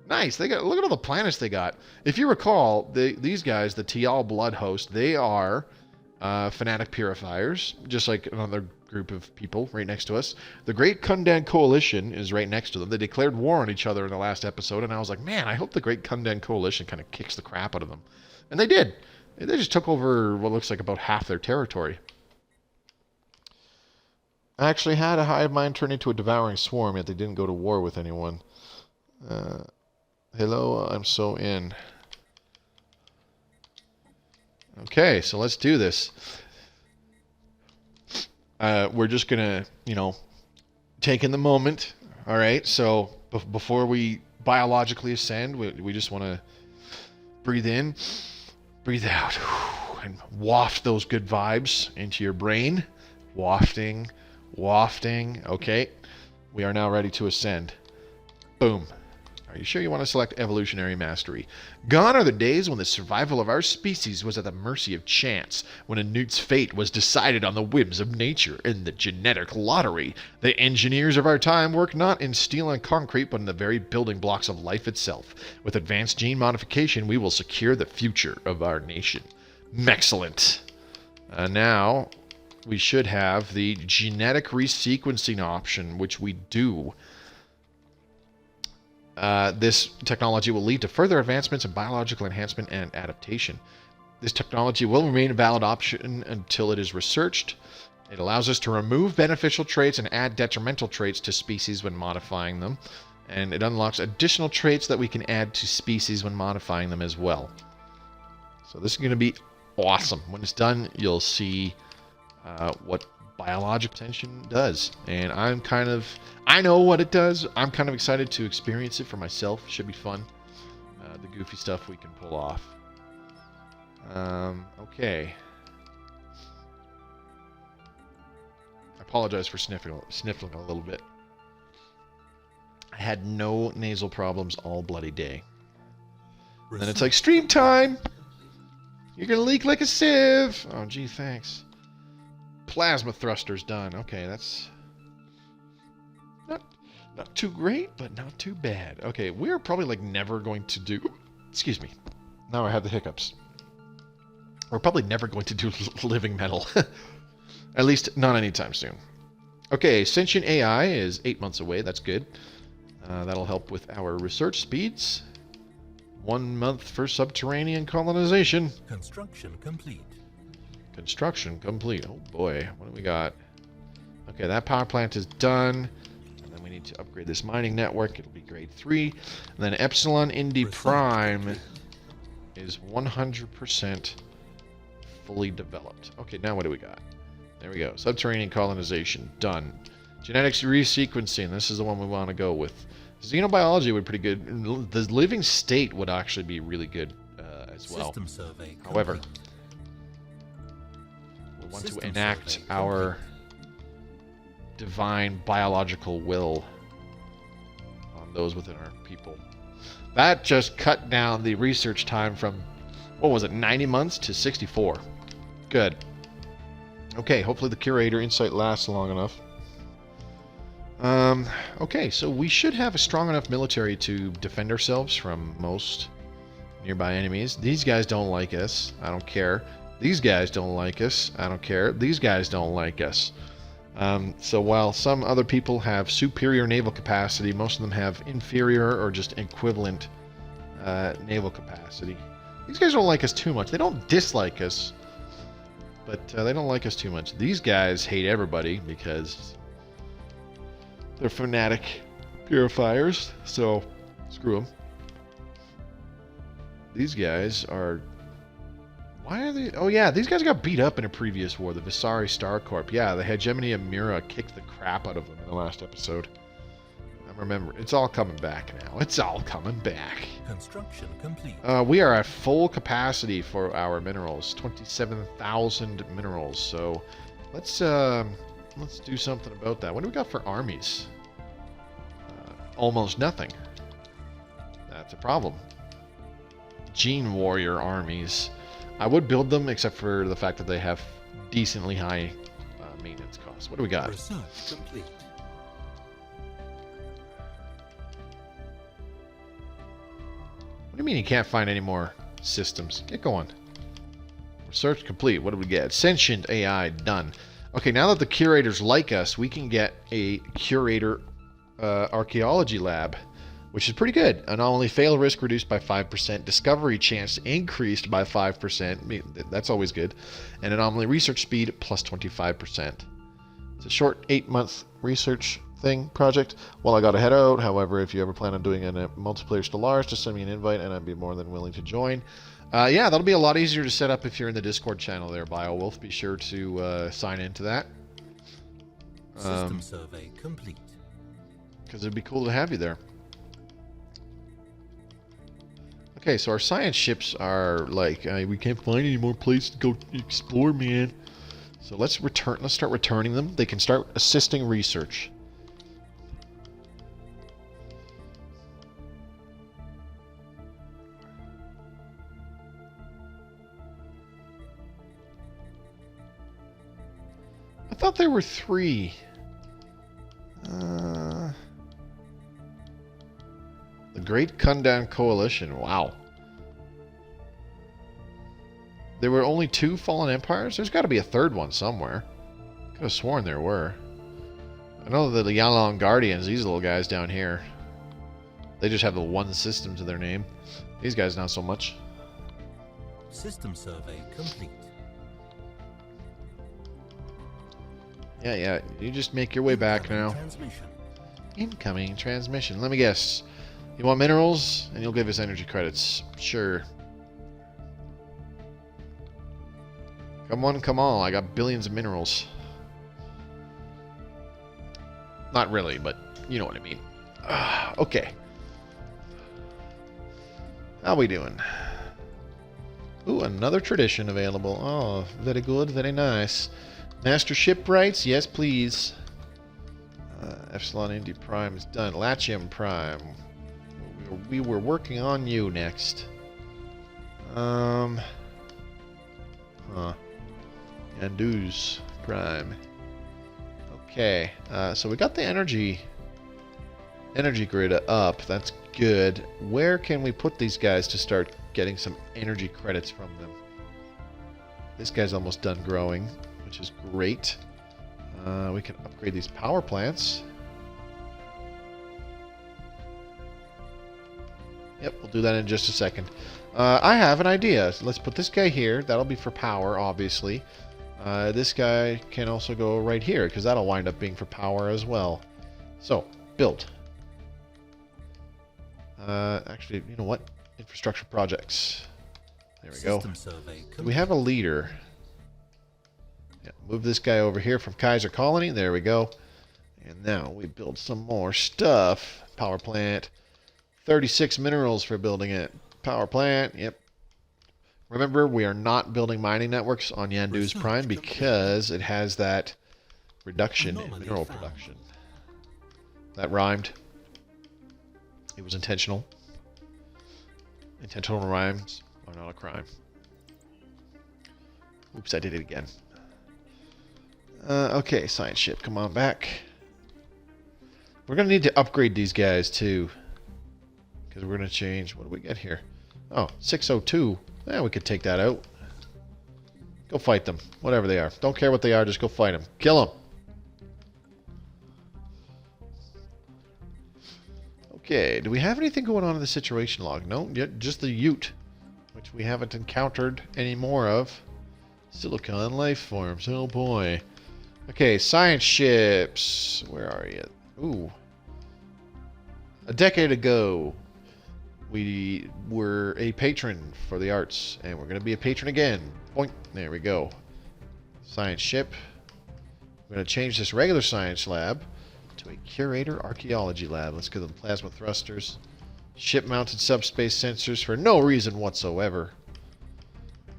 Nice. They got, look at all the planets they got. If you recall, these guys, the Tial Blood Host, they are fanatic purifiers, just like another group of people right next to us. The Great Kundan Coalition is right next to them. They declared war on each other in the last episode, and I was like, man, I hope the Great Kundan Coalition kind of kicks the crap out of them. And they did. They just took over what looks like about half their territory. I actually had a hive mind turn into a devouring swarm, yet they didn't go to war with anyone. Hello, I'm so in. Okay, so let's do this. We're just gonna, take in the moment. All right, so before we biologically ascend, we just want to breathe in, breathe out, and waft those good vibes into your brain. Wafting. Okay, we are now ready to ascend. Boom. Are you sure you want to select Evolutionary Mastery? Gone are the days when the survival of our species was at the mercy of chance, when a newt's fate was decided on the whims of nature in the genetic lottery. The engineers of our time work not in steel and concrete, but in the very building blocks of life itself. With advanced gene modification, we will secure the future of our nation. Excellent. Now, we should have the genetic resequencing option, which we do. This technology will lead to further advancements in biological enhancement and adaptation. This technology will remain a valid option until it is researched. It allows us to remove beneficial traits and add detrimental traits to species when modifying them. And it unlocks additional traits that we can add to species when modifying them as well. So this is going to be awesome. When it's done, you'll see what biological ascension does, and I know what it does. I'm kind of excited to experience it for myself. Should be fun. The goofy stuff we can pull off. Okay. I apologize for sniffling a little bit. I had no nasal problems all bloody day. And then it's like, stream time! You're gonna leak like a sieve! Oh, gee, thanks. Plasma thrusters done. Okay, that's not too great, but not too bad. Okay, we're probably like never going to do... Excuse me. Now I have the hiccups. We're probably never going to do living metal. At least not anytime soon. Okay, sentient AI is 8 months away. That's good. That'll help with our research speeds. 1 month for subterranean colonization. Construction complete. Construction complete. Oh boy, what do we got? Okay, that power plant is done. And then we need to upgrade this mining network. It'll be grade 3. And then Epsilon Indy Prime is 100% fully developed. Okay, now what do we got? There we go. Subterranean colonization. Done. Genetics resequencing. This is the one we want to go with. Xenobiology would be pretty good. The living state would actually be really good as well. System survey However, complete. we want to System enact survey our divine biological will on those within our people. That just cut down the research time from, what was it, 90 months to 64. Good. Okay, hopefully the curator insight lasts long enough. Okay, so we should have a strong enough military to defend ourselves from most nearby enemies. These guys don't like us. I don't care. These guys don't like us. I don't care. These guys don't like us. So while some other people have superior naval capacity, most of them have inferior or just equivalent naval capacity. These guys don't like us too much. They don't dislike us, but they don't like us too much. These guys hate everybody because they're fanatic purifiers, so screw them. These guys are... Why are they... Oh yeah, these guys got beat up in a previous war, the Visari Star Corp. Yeah, the hegemony of Mira kicked the crap out of them in the last episode. I'm Remember, it's all coming back now. It's all coming back. Construction complete. We are at full capacity for our minerals. 27,000 minerals. So let's do something about that. What do we got for armies? Almost nothing. That's a problem. Gene warrior armies. I would build them, except for the fact that they have decently high maintenance costs. What do we got? Research complete. What do you mean you can't find any more systems? Get going. Research complete. What do we get? Sentient AI done. Okay, now that the curators like us, we can get a curator archaeology lab, which is pretty good. Anomaly fail risk reduced by 5%. Discovery chance increased by 5%. That's always good. And anomaly research speed plus 25%. It's a short 8-month research project. Well, I gotta head out. However, if you ever plan on doing a multiplayer Stellaris, just send me an invite and I'd be more than willing to join. Yeah, that'll be a lot easier to set up if you're in the Discord channel there, BioWolf. Be sure to sign into that. System survey complete. Because it'd be cool to have you there. Okay, so our science ships are like, we can't find any more places to go explore, man. So let's start returning them. They can start assisting research. I thought there were 3. The Great Kundan Coalition. Wow. There were only 2 fallen empires? There's got to be a 3rd one somewhere. Could have sworn there were. I know that the Yalong Guardians, these little guys down here, they just have the 1 system to their name. These guys not so much. System survey complete. Yeah, you just make your way back now. Transmission. Incoming transmission. Let me guess. You want minerals, and you'll give us energy credits. Sure. Come on. I got billions of minerals. Not really, but you know what I mean. Okay. How we doing? Ooh, another tradition available. Oh, very good, very nice. Master shipwrights? Yes, please. Epsilon Indy Prime is done. Latium Prime. We were working on you next. Yanduz Prime. Okay, so we got the energy grid up. That's good. Where can we put these guys to start getting some energy credits from them? This guy's almost done growing, which is great. We can upgrade these power plants. Yep, we'll do that in just a second. I have an idea. So let's put this guy here. That'll be for power, obviously. This guy can also go right here, because that'll wind up being for power as well. So, build. Actually, you know what? Infrastructure projects. There we go. Do we have a leader? Yeah, move this guy over here from Kaiser Colony. There we go. And now we build some more stuff. Power plant. 36 minerals for building it. Power plant. Yep. Remember, we are not building mining networks on Yanduz Prime because it has that reduction in mineral production. That rhymed. It was intentional. Intentional rhymes are not a crime. Oops, I did it again. Okay, science ship, come on back. We're going to need to upgrade these guys too. Because we're going to change... What do we get here? Oh, 602. Yeah, we could take that out. Go fight them. Whatever they are. Don't care what they are, just go fight them. Kill them. Okay, do we have anything going on in the situation log? No, just the Ute, which we haven't encountered any more of. Silicon life forms. Oh boy. Okay, science ships. Where are you? Ooh. A decade ago, we were a patron for the arts, and we're going to be a patron again. Point. There we go. Science ship. We're going to change this regular science lab to a curator archaeology lab. Let's go to the plasma thrusters. Ship-mounted subspace sensors for no reason whatsoever.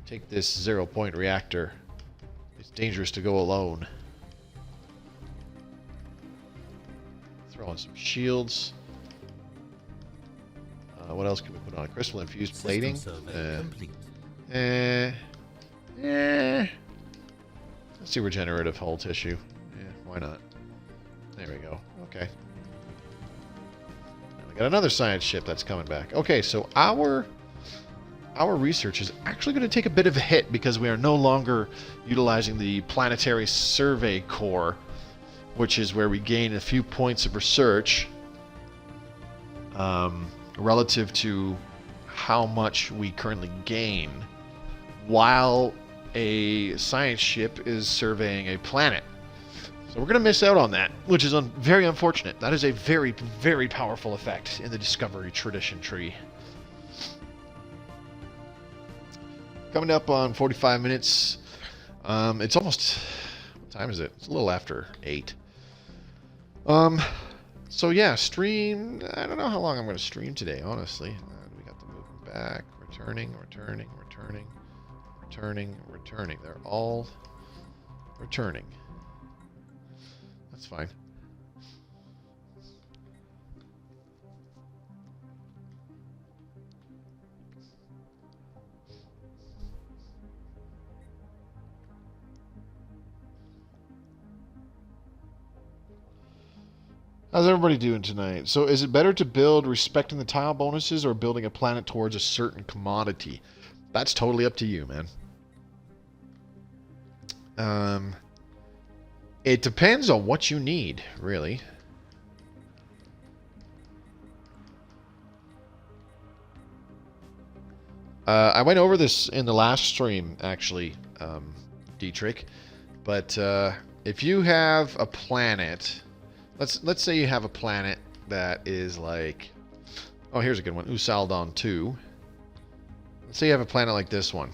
Take this 0-point reactor. It's dangerous to go alone. Throw on some shields. What else can we put on? Crystal infused plating. Let's see regenerative hull tissue. Yeah, why not? There we go. Okay. Now we got another science ship that's coming back. Okay, so our research is actually going to take a bit of a hit because we are no longer utilizing the planetary survey core, which is where we gain a few points of research relative to how much we currently gain while a science ship is surveying a planet. So we're going to miss out on that, which is very unfortunate. That is a very, very powerful effect in the Discovery tradition tree. Coming up on 45 minutes. It's almost... What time is it? It's a little after 8. So yeah, stream... I don't know how long I'm going to stream today, honestly. We got the moving back, returning. They're all returning. That's fine. How's everybody doing tonight? So is it better to build respecting the tile bonuses or building a planet towards a certain commodity? That's totally up to you, man. It depends on what you need, really. I went over this in the last stream, actually, Dietrich. But if you have a planet, let's say you have a planet that is like, oh, here's a good one, Usaldon 2. Let's say you have a planet like this one.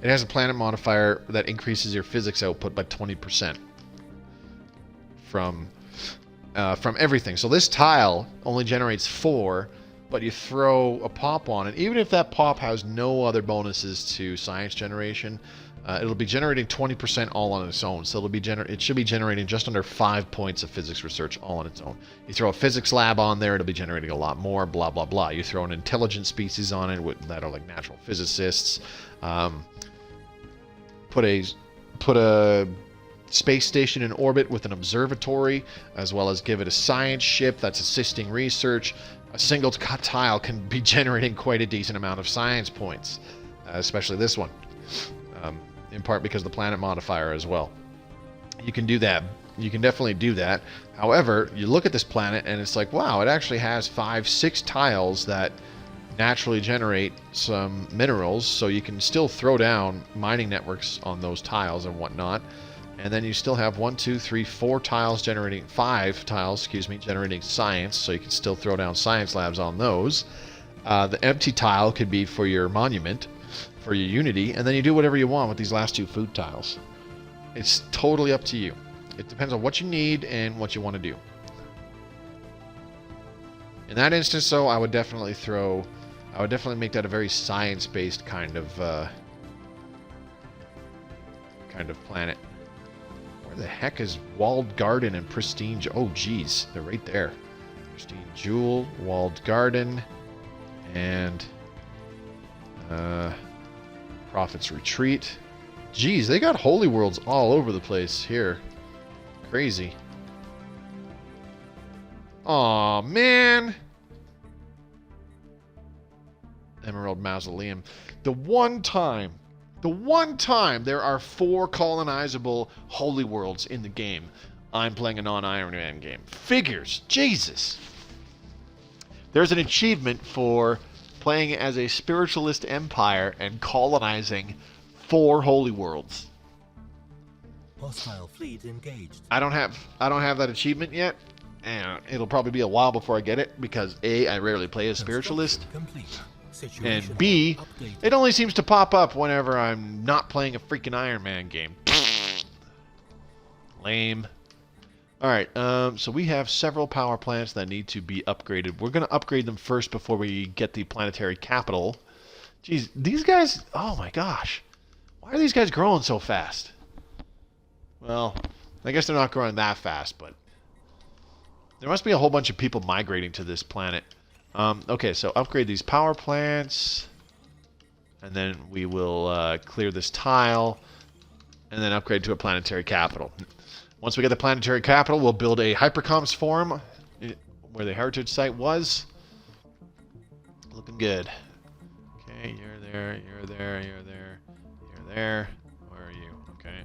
It has a planet modifier that increases your physics output by 20% from everything. So this tile only generates 4, but you throw a pop on it. Even if that pop has no other bonuses to science generation, it'll be generating 20% all on its own. So it should be generating just under 5 points of physics research all on its own. You throw a physics lab on there, it'll be generating a lot more, blah, blah, blah. You throw an intelligent species on it that are like natural physicists. Put a space station in orbit with an observatory, as well as give it a science ship that's assisting research. A single tile can be generating quite a decent amount of science points, especially this one, in part because of the planet modifier as well. You can do that. You can definitely do that. However, you look at this planet and it's like, wow, it actually has 5-6 tiles that naturally generate some minerals, so you can still throw down mining networks on those tiles and whatnot, and then you still have 5 tiles generating science, so you can still throw down science labs on those. The empty tile could be for your monument, for your unity, and then you do whatever you want with these last 2 food tiles. It's totally up to you. It depends on what you need and what you want to do. In that instance, though, I would definitely make that a very science-based kind of planet. Where the heck is Walled Garden and Pristine? Oh, geez, they're right there. Pristine Jewel, Walled Garden, and Prophet's Retreat. Geez, they got holy worlds all over the place here. Crazy. Aw, man. Emerald Mausoleum. The one time there are 4 colonizable holy worlds in the game, I'm playing a non-Iron Man game. Figures. Jesus. There's an achievement for playing as a spiritualist empire and colonizing 4 holy worlds. Hostile fleet engaged. I don't have that achievement yet, and it'll probably be a while before I get it because A, I rarely play as spiritualist, and B, it only seems to pop up whenever I'm not playing a freaking Iron Man game. Lame. Alright, so we have several power plants that need to be upgraded. We're going to upgrade them first before we get the planetary capital. Jeez, these guys... Oh my gosh. Why are these guys growing so fast? Well, I guess they're not growing that fast, but... There must be a whole bunch of people migrating to this planet. Okay, so upgrade these power plants. And then we will clear this tile. And then upgrade to a planetary capital. Once we get the planetary capital, we'll build a hypercoms forum where the heritage site was. Looking good. Okay, you're there, you're there, you're there, you're there. Where are you? Okay.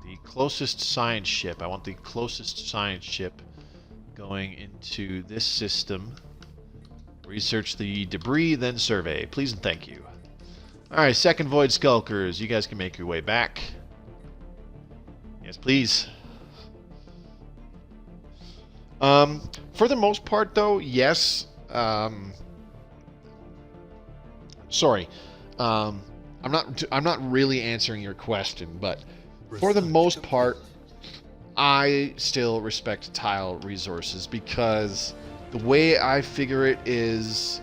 The closest science ship. I want the closest science ship going into this system. Research the debris, then survey. Please and thank you. Alright, second void skulkers. You guys can make your way back. Yes, please. For the most part, though, yes. Sorry. I'm not really answering your question, but for the most part, I still respect tile resources because the way I figure it is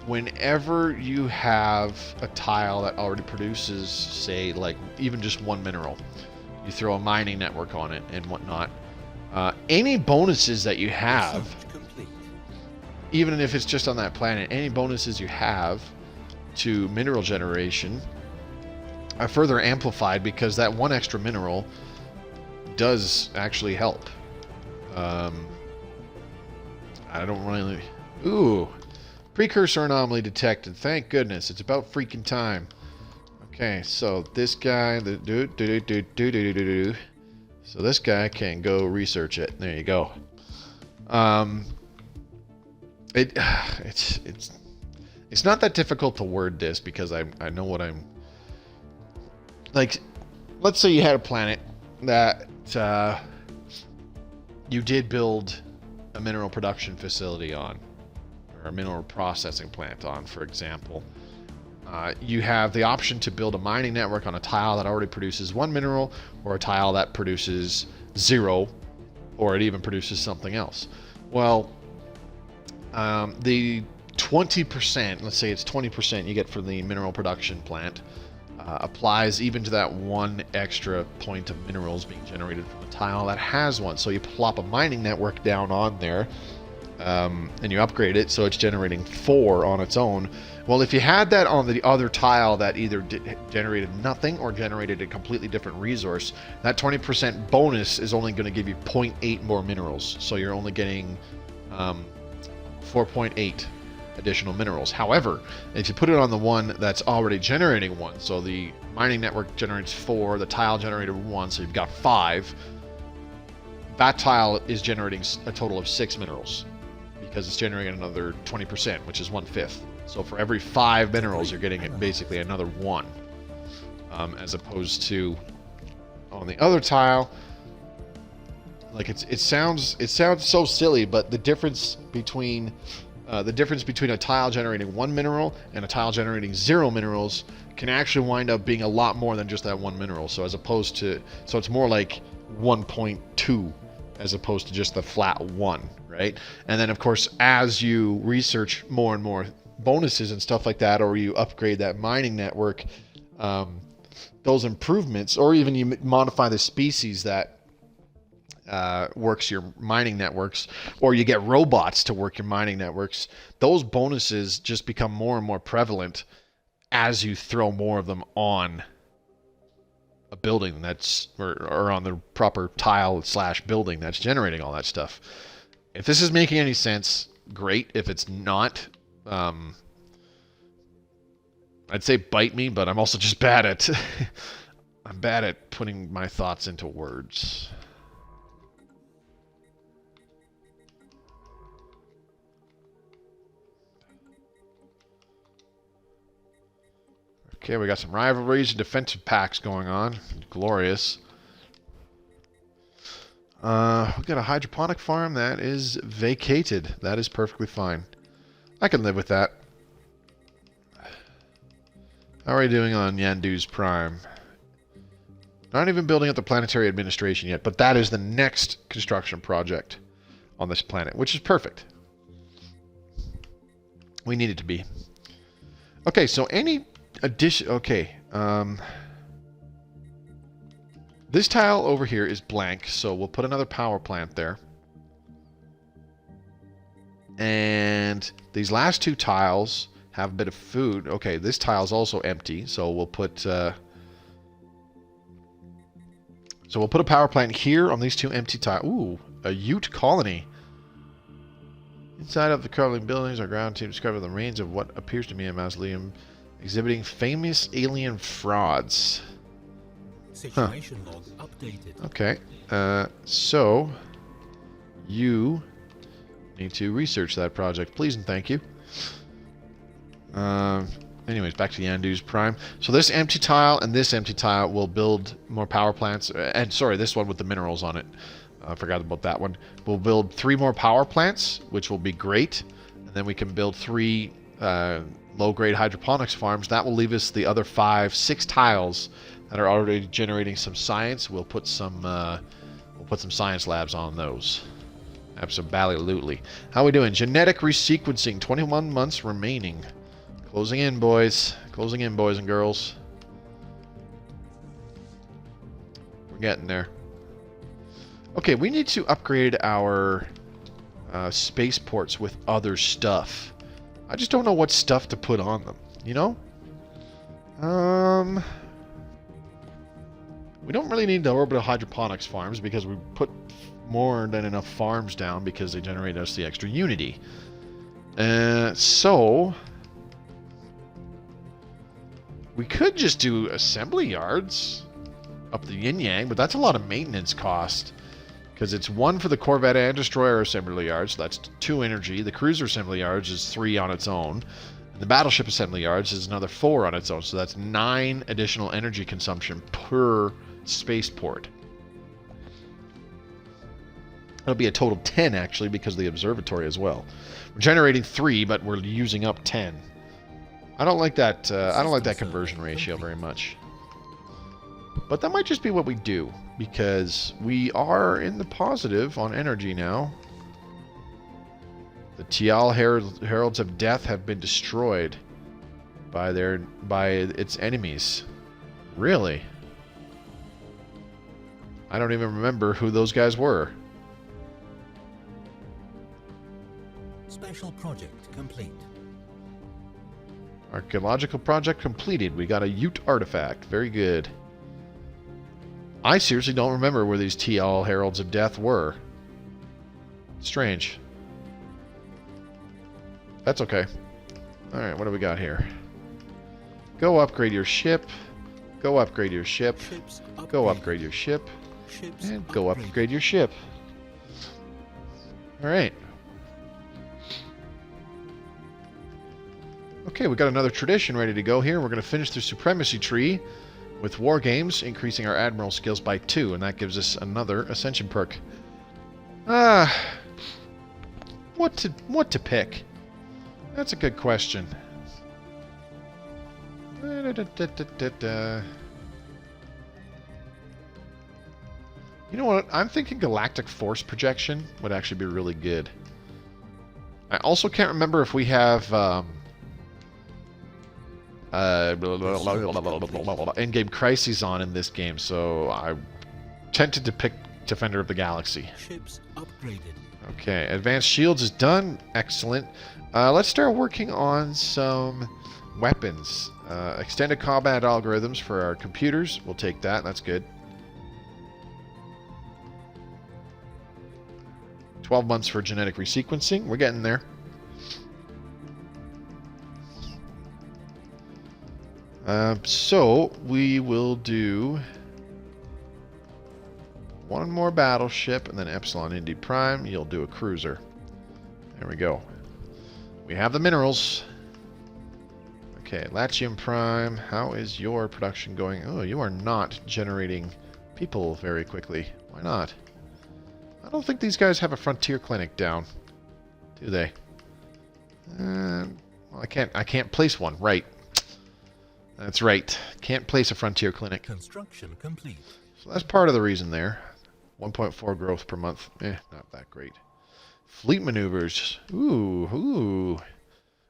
whenever you have a tile that already produces, say, like even just one mineral, you throw a mining network on it and whatnot. Any bonuses that you have, even if it's just on that planet, any bonuses you have to mineral generation are further amplified because that one extra mineral does actually help. I don't really... Ooh! Precursor anomaly detected. Thank goodness. It's about freaking time. Okay, so this guy, so this guy can go research it. There you go. It's not that difficult to word this because I know what I'm like. Let's say you had a planet that you did build a mineral production facility on, or a mineral processing plant on, for example. You have the option to build a mining network on a tile that already produces one mineral, or a tile that produces 0, or it even produces something else. Well, the 20%, let's say it's 20% you get from the mineral production plant, applies even to that one extra point of minerals being generated from a tile that has one. So you plop a mining network down on there, and you upgrade it so it's generating 4 on its own. Well, if you had that on the other tile that either generated nothing or generated a completely different resource, that 20% bonus is only going to give you 0.8 more minerals. So you're only getting 4.8 additional minerals. However, if you put it on the one that's already generating 1, so the mining network generates 4, the tile generated 1, so you've got 5, that tile is generating a total of 6 minerals because it's generating another 20%, which is 1/5. So for every 5 minerals, you're getting basically another 1, as opposed to on the other tile. Like it sounds so silly, but the difference between a tile generating 1 mineral and a tile generating 0 minerals can actually wind up being a lot more than just that 1 mineral. So so it's more like 1.2 as opposed to just the flat 1, right? And then of course, as you research more and more bonuses and stuff like that, or you upgrade that mining network, those improvements, or even you modify the species that works your mining networks, or you get robots to work your mining networks, those bonuses just become more and more prevalent as you throw more of them on a building that's or on the proper tile / building that's generating all that stuff. If this is making any sense, great. If it's not, I'd say bite me, but I'm also just bad at I'm bad at putting my thoughts into words. Okay, we got some rivalries and defensive packs going on. Glorious. We got a hydroponic farm that is vacated. That is perfectly fine. I can live with that. How are we doing on Yandu's Prime? Not even building up the planetary administration yet, but that is the next construction project on this planet, which is perfect. We need it to be. Okay, so any addition... Okay, this tile over here is blank, so we'll put another power plant there. And these last two tiles have a bit of food. Okay, this tile's also empty, so we'll put... So we'll put a power plant here on these two empty tiles. Ooh, a Ute colony. Inside of the crumbling buildings, our ground team discovered the remains of what appears to be a mausoleum exhibiting famous alien frauds. Situation log updated. Okay, so you need to research that project, please and thank you. Anyways, back to the Andus Prime. So this empty tile and this empty tile will build more power plants. And sorry, this one with the minerals on it. I forgot about that one. We'll build 3 more power plants, which will be great. And then we can build 3 low-grade hydroponics farms. That will leave us the other 6 tiles that are already generating some science. We'll put some science labs on those. Absolutely. How are we doing? Genetic resequencing. 21 months remaining. Closing in, boys. Closing in, boys and girls. We're getting there. Okay, we need to upgrade our spaceports with other stuff. I just don't know what stuff to put on them, you know? We don't really need the orbital hydroponics farms because we put more than enough farms down because they generate us the extra unity. So... we could just do assembly yards up the yin-yang, but that's a lot of maintenance cost. Because it's 1 for the Corvette and Destroyer assembly yards, so that's 2 energy. The Cruiser assembly yards is 3 on its own. And the Battleship assembly yards is another 4 on its own, so that's 9 additional energy consumption per spaceport. It'll be a total 10, actually, because of the observatory as well. We're generating 3, but we're using up 10. I don't like that. I don't like that conversion ratio very much. But that might just be what we do, because we are in the positive on energy now. The Tial Heralds of Death have been destroyed by its enemies. Really? I don't even remember who those guys were. Special project complete. Archaeological project completed. We got a Ute artifact. Very good. I seriously don't remember where these Tial Heralds of Death were. Strange. That's okay. Alright, what do we got here? Go upgrade your ship. Go upgrade your ship. Go upgrade your ship. And go upgrade your ship. Alright. Okay, we got another tradition ready to go here. We're going to finish the Supremacy Tree with War Games, increasing our Admiral skills by 2, and that gives us another Ascension perk. What to pick? That's a good question. You know what? I'm thinking Galactic Force Projection would actually be really good. I also can't remember if we have... Endgame Crises on in this game, so I tempted to pick Defender of the Galaxy. Ships upgraded. Okay, Advanced Shields is done. Excellent. Let's start working on some weapons. Extended combat algorithms for our computers. We'll take that. That's good. 12 months for genetic resequencing. We're getting there. So we will do 1 more battleship and then Epsilon Indy Prime. You'll do a cruiser. There we go. We have the minerals. Okay, Latium Prime. How is your production going? Oh, you are not generating people very quickly. Why not? I don't think these guys have a frontier clinic down, do they? Well, I can't place one. Right. That's right. Can't place a frontier clinic. Construction complete. So that's part of the reason there. 1.4 growth per month. Not that great. Fleet maneuvers. Ooh.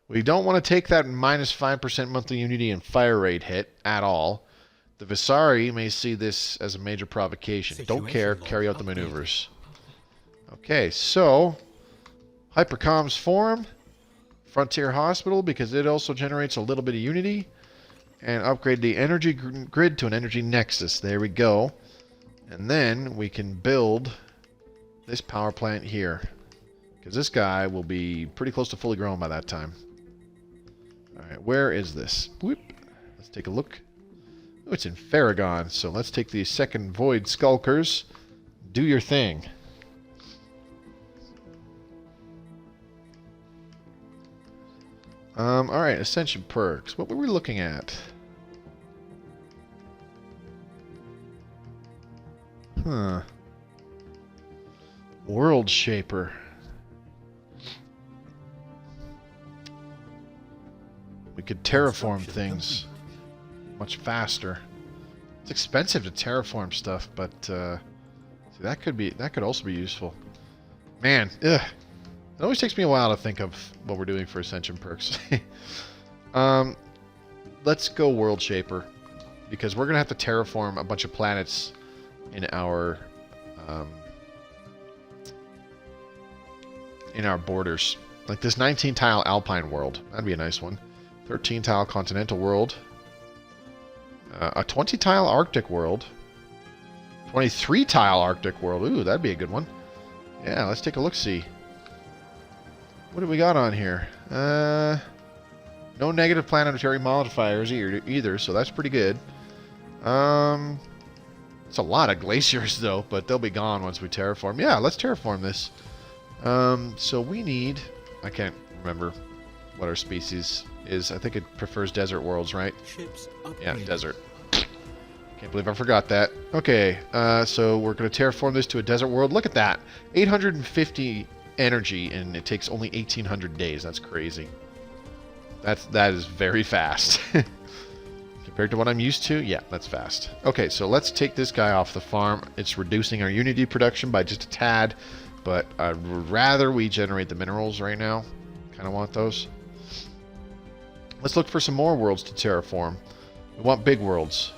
We don't want to take that minus 5% monthly unity and fire rate hit at all. The Visari may see this as a major provocation. Don't care. Carry out the maneuvers. Okay, so Hypercom's Forum, Frontier Hospital, because it also generates a little bit of unity, and upgrade the energy grid to an energy nexus. There we go. And then we can build this power plant here, because this guy will be pretty close to fully grown by that time. Alright, where is this? Whoop. Let's take a look. Oh, it's in Farragon, so let's take the second Void Skulkers. Do your thing. Alright, Ascension perks. What were we looking at? World Shaper. We could terraform things much faster. It's expensive to terraform stuff, but see, that could also be useful. Man, ugh. It always takes me a while to think of what we're doing for Ascension perks. Let's go World Shaper, because we're gonna have to terraform a bunch of planets in our borders. Like this 19-tile Alpine world. That'd be a nice one. 13-tile Continental world. A 20-tile Arctic world. 23-tile Arctic world. Ooh, that'd be a good one. Yeah, let's take a look-see. What do we got on here? No negative planetary modifiers either, so that's pretty good. It's a lot of glaciers, though, but they'll be gone once we terraform. Yeah, let's terraform this. So we need... I can't remember what our species is. I think it prefers desert worlds, right? Yeah, desert. Can't believe I forgot that. Okay, so we're going to terraform this to a desert world. Look at that. 850 energy, and it takes only 1,800 days. That's crazy. That is very fast. Compared to what I'm used to, yeah, that's fast. Okay, so let's take this guy off the farm. It's reducing our unity production by just a tad, but I'd rather we generate the minerals right now. Kind of want those. Let's look for some more worlds to terraform. We want big worlds.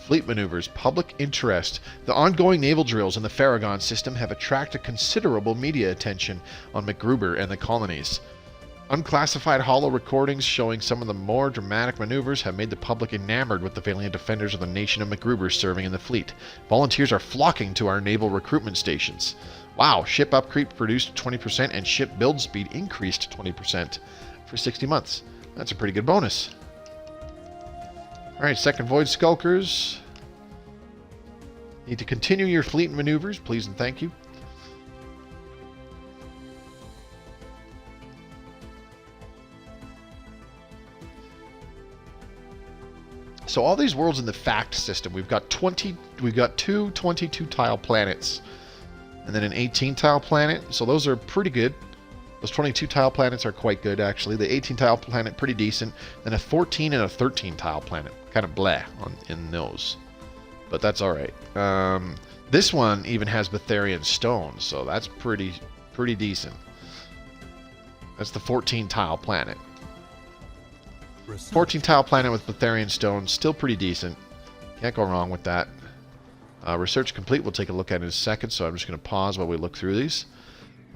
Fleet maneuvers, public interest. The ongoing naval drills in the Farragon system have attracted considerable media attention on MacGruber and the colonies. Unclassified holo recordings showing some of the more dramatic maneuvers have made the public enamored with the valiant defenders of the nation of MacGruber serving in the fleet. Volunteers are flocking to our naval recruitment stations. Wow, ship upkeep reduced 20% and ship build speed increased 20% for 60 months. That's a pretty good bonus. Alright, second Void Skulkers. Need to continue your fleet maneuvers, please and thank you. So all these worlds in the fact system, we've got two 22-tile planets, and then an 18-tile planet. So those are pretty good. Those 22-tile planets are quite good, actually. The 18-tile planet, pretty decent. Then a 14 and a 13-tile planet, kind of bleh in those, but that's all right. This one even has Betharian stone, so that's pretty decent. That's the 14-tile planet. 14-tile planet with Betharian stone, still pretty decent. Can't go wrong with that. Research complete, we'll take a look at in a second, so I'm just going to pause while we look through these.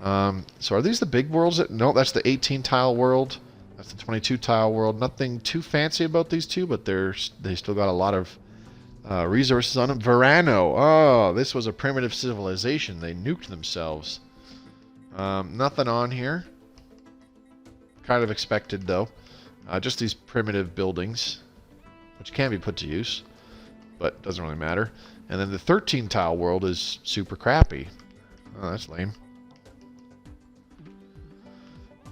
So are these the big worlds? No, that's the 18-tile world. That's the 22-tile world. Nothing too fancy about these two, but they still got a lot of resources on them. Verano. Oh, this was a primitive civilization. They nuked themselves. Nothing on here. Kind of expected, though. Just these primitive buildings, which can be put to use, but doesn't really matter. And then the 13-tile world is super crappy. Oh, that's lame.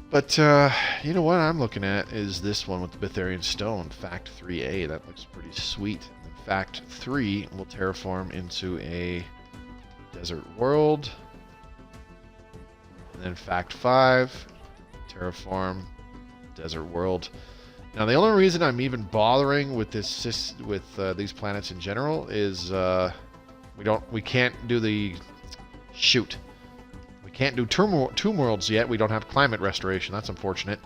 But, you know what I'm looking at is this one with the Betharian stone, Fact 3A. That looks pretty sweet. And Fact 3 will terraform into a desert world. And then Fact 5, terraform, desert world. Now, the only reason I'm even bothering with this these planets in general is we can't do the shoot. We can't do tomb worlds yet. We don't have climate restoration. That's unfortunate.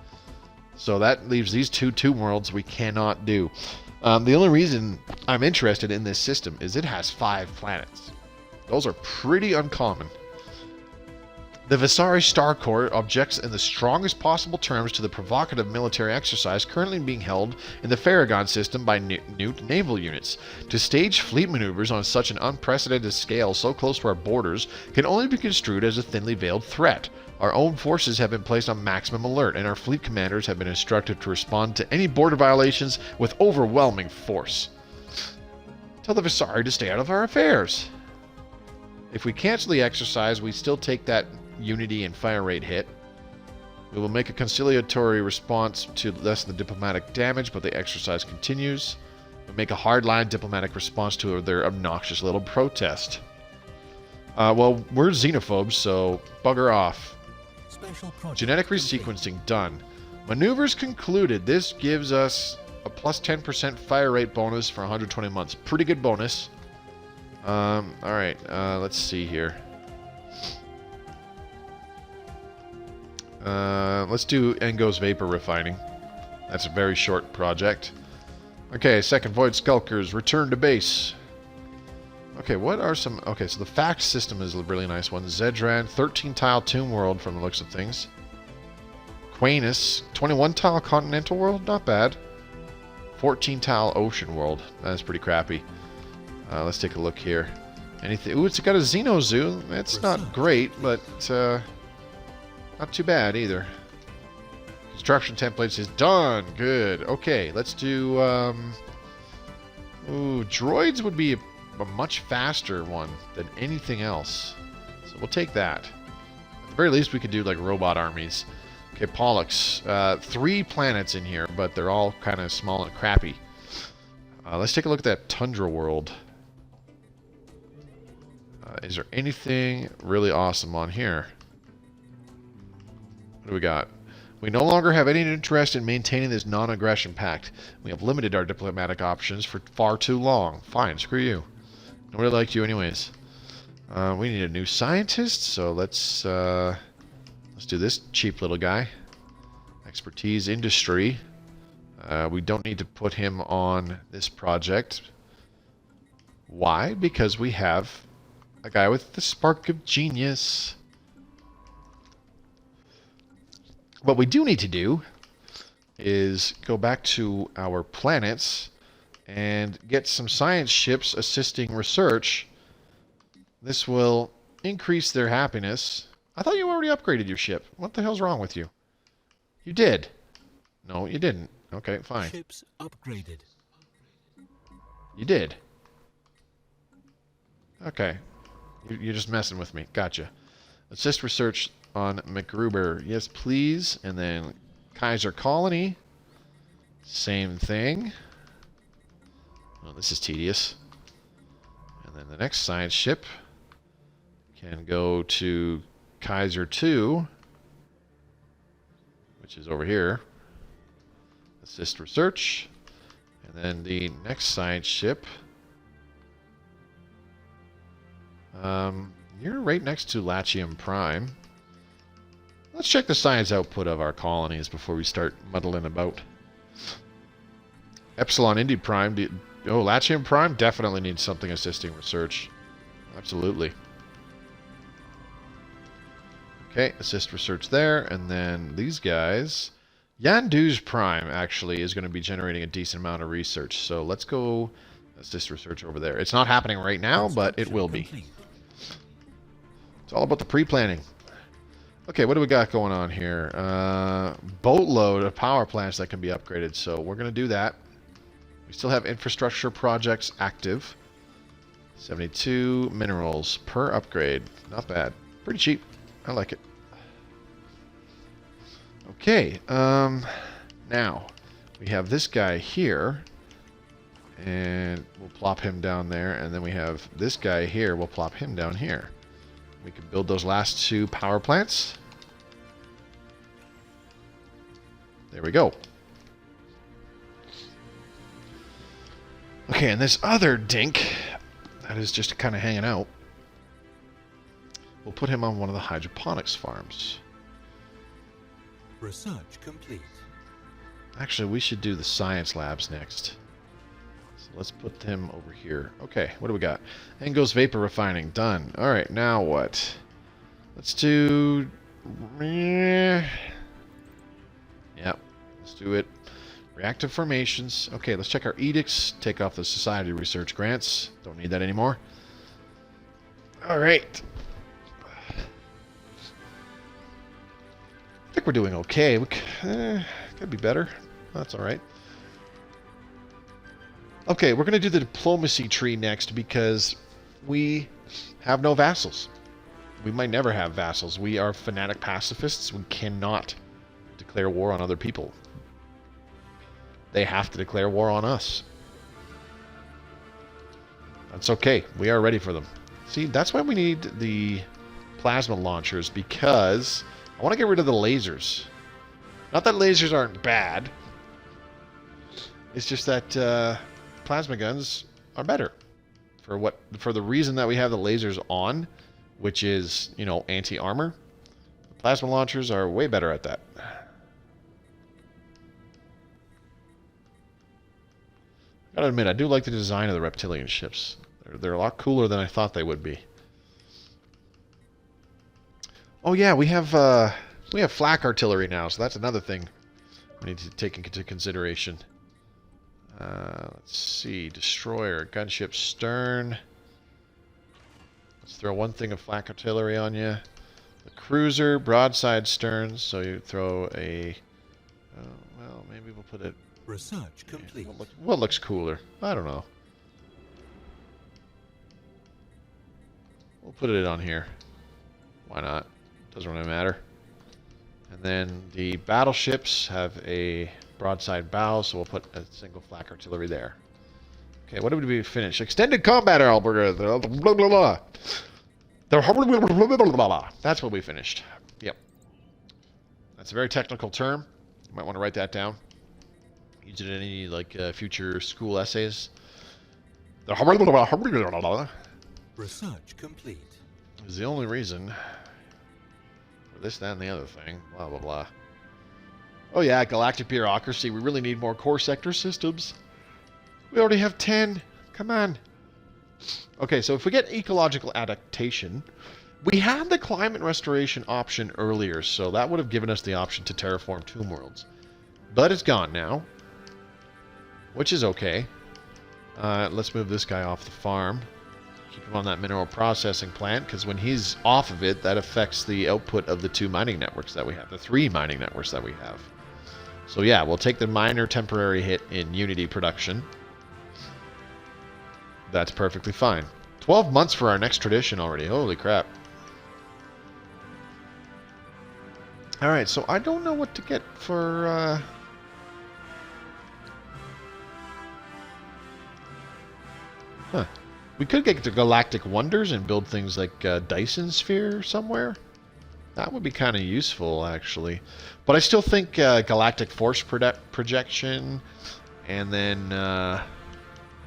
So that leaves these two tomb worlds we cannot do. The only reason I'm interested in this system is it has 5 planets. Those are pretty uncommon. The Visari Star Corps objects in the strongest possible terms to the provocative military exercise currently being held in the Farragon system by Newt naval units. To stage fleet maneuvers on such an unprecedented scale so close to our borders can only be construed as a thinly veiled threat. Our own forces have been placed on maximum alert, and our fleet commanders have been instructed to respond to any border violations with overwhelming force. Tell the Visari to stay out of our affairs. If we cancel the exercise, we still take that unity and fire rate hit. We will make a conciliatory response to lessen the diplomatic damage, but the exercise continues. We make a hardline diplomatic response to their obnoxious little protest. Well, we're xenophobes, so bugger off. Genetic resequencing done. Maneuvers concluded. This gives us a plus 10% fire rate bonus for 120 months. Pretty good bonus. Alright, let's see here. Let's do Engo's Vapor Refining. That's a very short project. Okay, second Void Skulkers, return to base. Okay, what are some... Okay, so the fact system is a really nice one. Zedran, 13-tile Tomb World from the looks of things. Quainus, 21-tile Continental World, not bad. 14-tile Ocean World, that's pretty crappy. Let's take a look here. Anything? Ooh, it's got a Xeno Zoo. It's not great, but not too bad either. Construction templates is done. Good. Okay, let's do... Ooh, droids would be a much faster one than anything else. So we'll take that. At the very least, we could do like robot armies. Okay, Pollux. 3 planets in here, but they're all kind of small and crappy. Let's take a look at that Tundra world. Is there anything really awesome on here? What do we got? We no longer have any interest in maintaining this non-aggression pact. We have limited our diplomatic options for far too long. Fine, screw you. Nobody liked you anyways. We need a new scientist, so let's do this cheap little guy. Expertise industry. We don't need to put him on this project. Why? Because we have a guy with the spark of genius. What we do need to do is go back to our planets and get some science ships assisting research. This will increase their happiness. I thought you already upgraded your ship. What the hell's wrong with you? You did. No, you didn't. Okay, fine. Ships upgraded. You did. Okay. You're just messing with me. Gotcha. Assist research on McGruber. Yes, please. And then Kaiser Colony. Same thing. Oh, this is tedious. And then the next science ship can go to Kaiser 2, which is over here. Assist research. And then the next science ship. You're right next to Latium Prime. Let's check the science output of our colonies before we start muddling about. Epsilon Indy Prime. Oh, Latium Prime definitely needs something assisting research. Absolutely. Okay, assist research there. And then these guys. Yandu's Prime actually is going to be generating a decent amount of research. So let's go assist research over there. It's not happening right now, but it will be. It's all about the pre-planning. Okay, what do we got going on here? Boatload of power plants that can be upgraded. So we're going to do that. We still have infrastructure projects active. 72 minerals per upgrade. Not bad. Pretty cheap. I like it. Okay. Now, we have this guy here. And we'll plop him down there. And then we have this guy here. We'll plop him down here. We can build those last 2 power plants. There we go. Okay, and this other dink that is just kind of hanging out, we'll put him on one of the hydroponics farms. Research complete. Actually, we should do the science labs next. So let's put him over here. Okay, what do we got? Engels vapor refining, done. Alright, now what? Let's do... Yep, let's do it. Reactive formations. Okay, let's check our edicts. Take off the society research grants. Don't need that anymore. Alright. I think we're doing okay. Could be better. That's alright. Okay, we're going to do the diplomacy tree next because we have no vassals. We might never have vassals. We are fanatic pacifists. We cannot declare war on other people. They have to declare war on us. That's okay. We are ready for them. See, that's why we need the plasma launchers, because I want to get rid of the lasers. Not that lasers aren't bad. It's just that plasma guns are better for the reason that we have the lasers on, which is, you know, anti-armor. Plasma launchers are way better at that. I gotta admit, I do like the design of the reptilian ships. They're a lot cooler than I thought they would be. Oh yeah, we have flak artillery now, so that's another thing we need to take into consideration. Let's see, destroyer, gunship stern. Let's throw one thing of flak artillery on you. The cruiser, broadside stern, so you throw a... well, maybe we'll put it... Research complete. What looks cooler? I don't know. We'll put it on here. Why not? Doesn't really matter. And then the battleships have a broadside bow, so we'll put a single flak artillery there. Okay, what did we finish? Extended combat algorithm. Blah, blah, blah. That's what we finished. Yep. That's a very technical term. You might want to write that down. Use it in any future school essays. Research complete. Is the only reason for this, that, and the other thing. Blah blah blah. Oh yeah, galactic bureaucracy. We really need more core sector systems. We already have 10. Come on. Okay, so if we get ecological adaptation, we had the climate restoration option earlier, so that would have given us the option to terraform tomb worlds. But it's gone now, which is okay. Let's move this guy off the farm. Keep him on that mineral processing plant, because when he's off of it, that affects the output of the 2 mining networks that we have, the 3 mining networks that we have. So yeah, we'll take the minor temporary hit in Unity production. That's perfectly fine. 12 months for our next tradition already. Holy crap. Alright, so I don't know what to get for... Huh. We could get to Galactic Wonders and build things like Dyson Sphere somewhere. That would be kind of useful, actually. But I still think Galactic Force Projection, and then...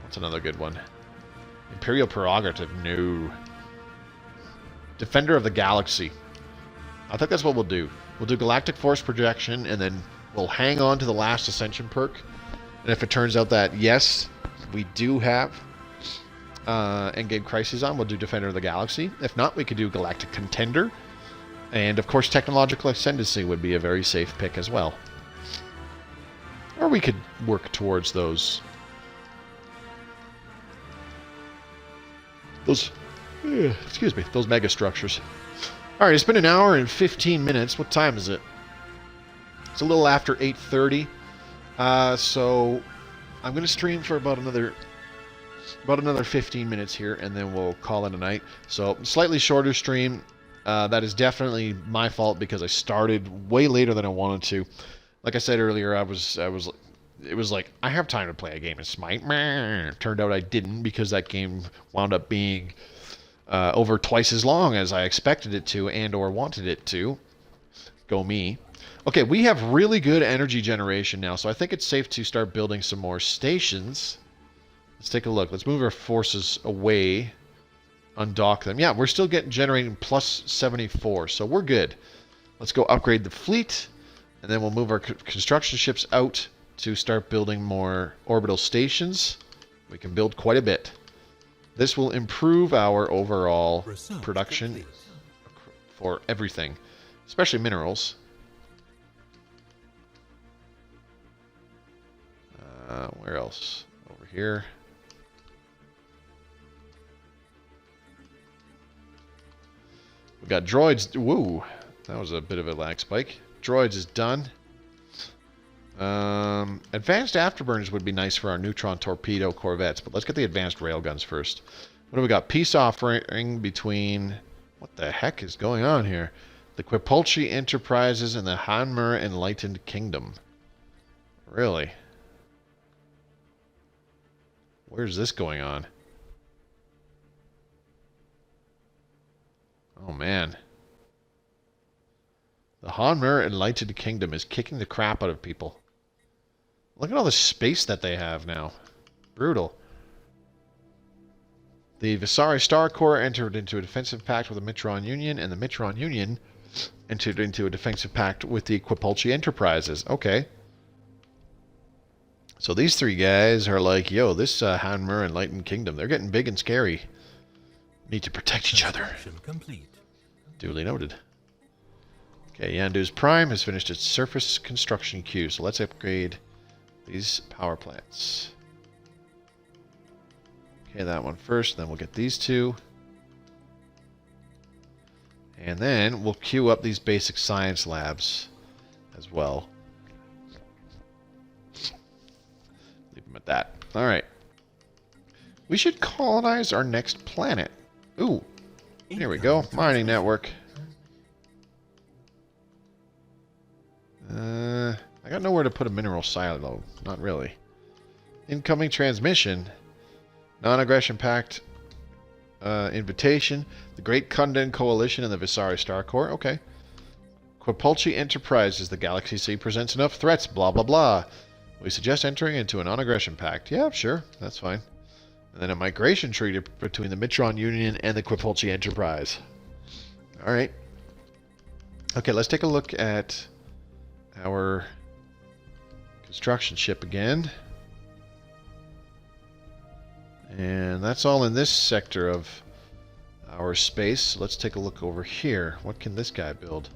what's another good one? Imperial Prerogative, no. Defender of the Galaxy. I think that's what we'll do. We'll do Galactic Force Projection, and then we'll hang on to the last Ascension perk. And if it turns out that, yes, we do have Endgame Crisis on, we'll do Defender of the Galaxy. If not, we could do Galactic Contender. And, of course, Technological Ascendancy would be a very safe pick as well. Or we could work towards those excuse me, those mega structures. Alright, it's been an hour and 15 minutes. What time is it? It's a little after 8:30. So I'm going to stream for about another 15 minutes here, and then we'll call it a night. So slightly shorter stream. That is definitely my fault because I started way later than I wanted to. Like I said earlier, it was like, I have time to play a game of Smite. Turned out I didn't, because that game wound up being over twice as long as I expected it to and or wanted it to. Go me. Okay, we have really good energy generation now, so I think it's safe to start building some more stations. Let's take a look. Let's move our forces away. Undock them. Yeah, we're still generating plus 74, so we're good. Let's go upgrade the fleet, and then we'll move our construction ships out to start building more orbital stations. We can build quite a bit. This will improve our overall production for everything, especially minerals. Where else? Over here. We got droids. Woo! That was a bit of a lag spike. Droids is done. Advanced afterburners would be nice for our neutron torpedo corvettes, but let's get the advanced railguns first. What do we got? Peace offering between... What the heck is going on here? The Quipulci Enterprises and the Hanmer Enlightened Kingdom. Really? Where's this going on? Oh, man. The Hanmer Enlightened Kingdom is kicking the crap out of people. Look at all the space that they have now. Brutal. The Visari Star Corps entered into a defensive pact with the Mitron Union, and the Mitron Union entered into a defensive pact with the Quipulci Enterprises. Okay. So these three guys are like, yo, this Hanmer Enlightened Kingdom, they're getting big and scary. Need to protect each other. Complete. Duly noted. Okay, Yandu's Prime has finished its surface construction queue, so let's upgrade these power plants. Okay, that one first, then we'll get these two. And then we'll queue up these basic science labs as well. Leave them at that. Alright. We should colonize our next planet. Ooh. Here we go. Mining network. I got nowhere to put a mineral silo. Not really. Incoming transmission. Non-aggression pact. Invitation. The Great Kundan Coalition and the Visari Star Corps. Okay. Quipulci Enterprises. The Galaxy Sea presents enough threats. Blah, blah, blah. We suggest entering into a non-aggression pact. Yeah, sure. That's fine. And then a migration treaty between the Mitron Union and the Quipulci Enterprise. Alright. Okay, let's take a look at our construction ship again. And that's all in this sector of our space. Let's take a look over here. What can this guy build?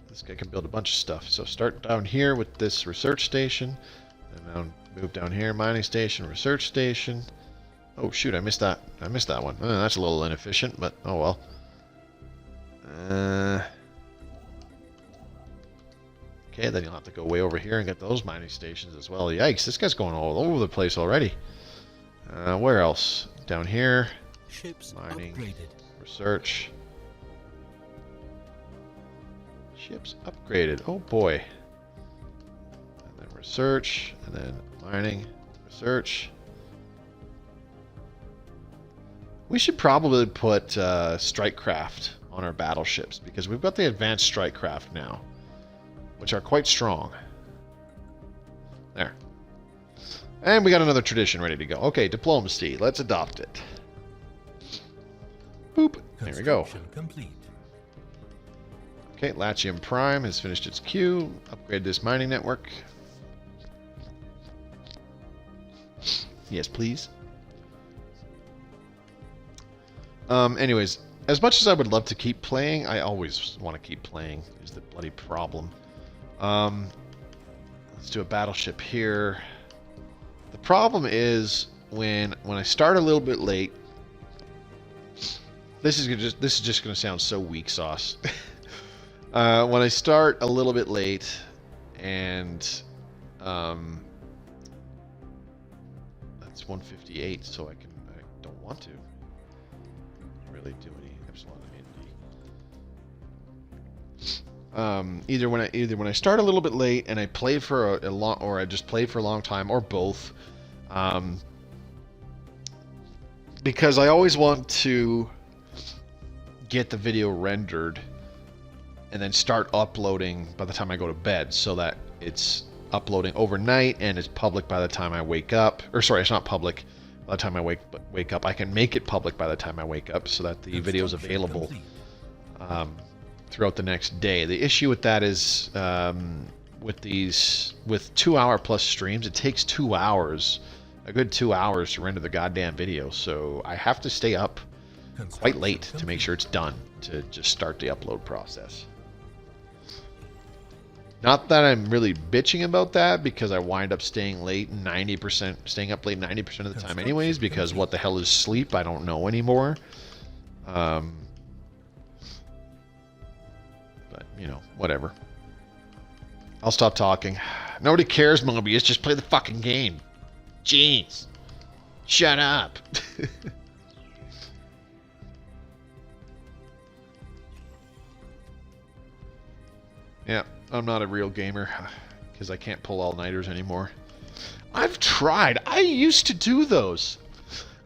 This guy can build a bunch of stuff. So start down here with this research station. And now move down here. Mining station, research station. Oh shoot, I missed that. I missed that one. That's a little inefficient, but oh well. Okay, then you'll have to go way over here and get those mining stations as well. Yikes, this guy's going all over the place already. Where else? Down here. Ships mining, upgraded. Research. Ships upgraded. Oh boy. And then research, and then mining, research. We should probably put strike craft on our battleships because we've got the advanced strike craft now, which are quite strong. There. And we got another tradition ready to go. Okay, diplomacy. Let's adopt it. Boop. There we go. Complete. Okay, Latium Prime has finished its queue. Upgrade this mining network. Yes, please. Anyways, as much as I would love to keep playing, I always want to keep playing, is the bloody problem. Let's do a battleship here. The problem is when I start a little bit late. This is just going to sound so weak sauce. When I start a little bit late, and that's 158, so I don't want to really do any epsilon immunity. Either when I start a little bit late and I play for a long, or I just play for a long time, or both. Because I always want to get the video rendered and then start uploading by the time I go to bed, so that it's uploading overnight and is public by the time I wake up. Or sorry, it's not public by the time I wake up. I can make it public by the time I wake up so that the video is available throughout the next day. The issue with that is with 2-hour plus streams, it takes 2 hours, a good 2 hours to render the goddamn video. So I have to stay up quite late to make sure it's done to just start the upload process. Not that I'm really bitching about that, because I wind up staying up late 90% of the time anyways, because what the hell is sleep? I don't know anymore. But, you know, whatever. I'll stop talking. Nobody cares, Mobius. Just play the fucking game. Jeez. Shut up. Yeah, I'm not a real gamer because I can't pull all-nighters anymore. I've tried. I used to do those.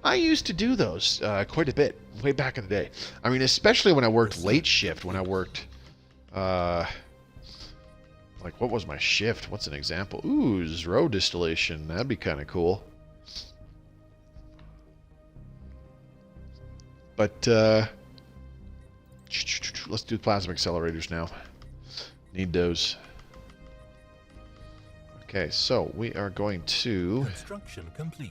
Quite a bit, way back in the day. I mean, especially when I worked late shift, when I worked, like, what was my shift? What's an example? Ooh, row distillation. That'd be kind of cool. But, let's do plasma accelerators now. Need those. Okay, so we are going to... Construction complete.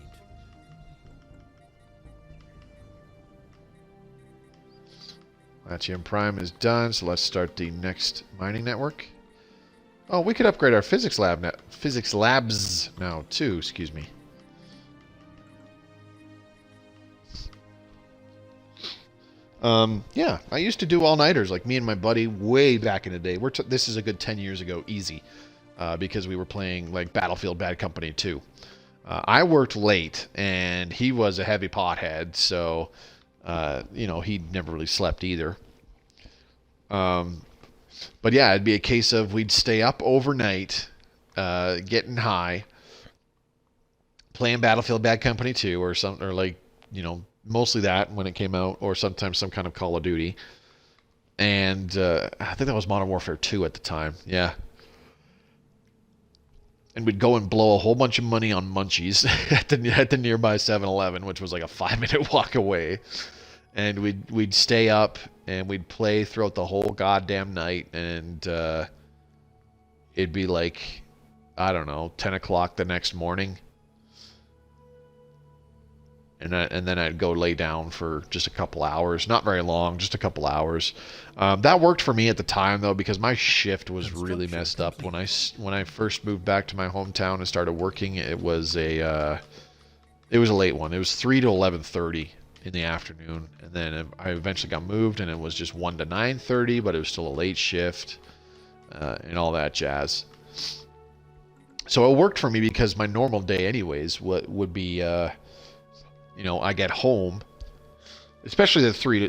Latium Prime is done, so let's start the next mining network. Oh, we could upgrade our physics labs now too, excuse me. Yeah, I used to do all-nighters, like me and my buddy, way back in the day. This is a good 10 years ago, easy, because we were playing, like, Battlefield Bad Company 2. I worked late, and he was a heavy pothead, so, you know, he never really slept either. But yeah, it'd be a case of we'd stay up overnight, getting high, playing Battlefield Bad Company 2, or something, or like, you know, mostly that when it came out, or sometimes some kind of Call of Duty. And I think that was Modern Warfare 2 at the time. Yeah. And we'd go and blow a whole bunch of money on munchies at the nearby 7-Eleven, which was like a 5-minute walk away. And we'd stay up and we'd play throughout the whole goddamn night. And it'd be like, I don't know, 10 o'clock the next morning. And then I'd go lay down for just a couple hours. Not very long, just a couple hours. That worked for me at the time, though, because my shift was really messed up. When I first moved back to my hometown and started working, it was a late one. It was 3 to 11:30 in the afternoon. And then I eventually got moved, and it was just 1 to 9:30, but it was still a late shift and all that jazz. So it worked for me because my normal day anyways would be... you know, I get home, especially the 3 to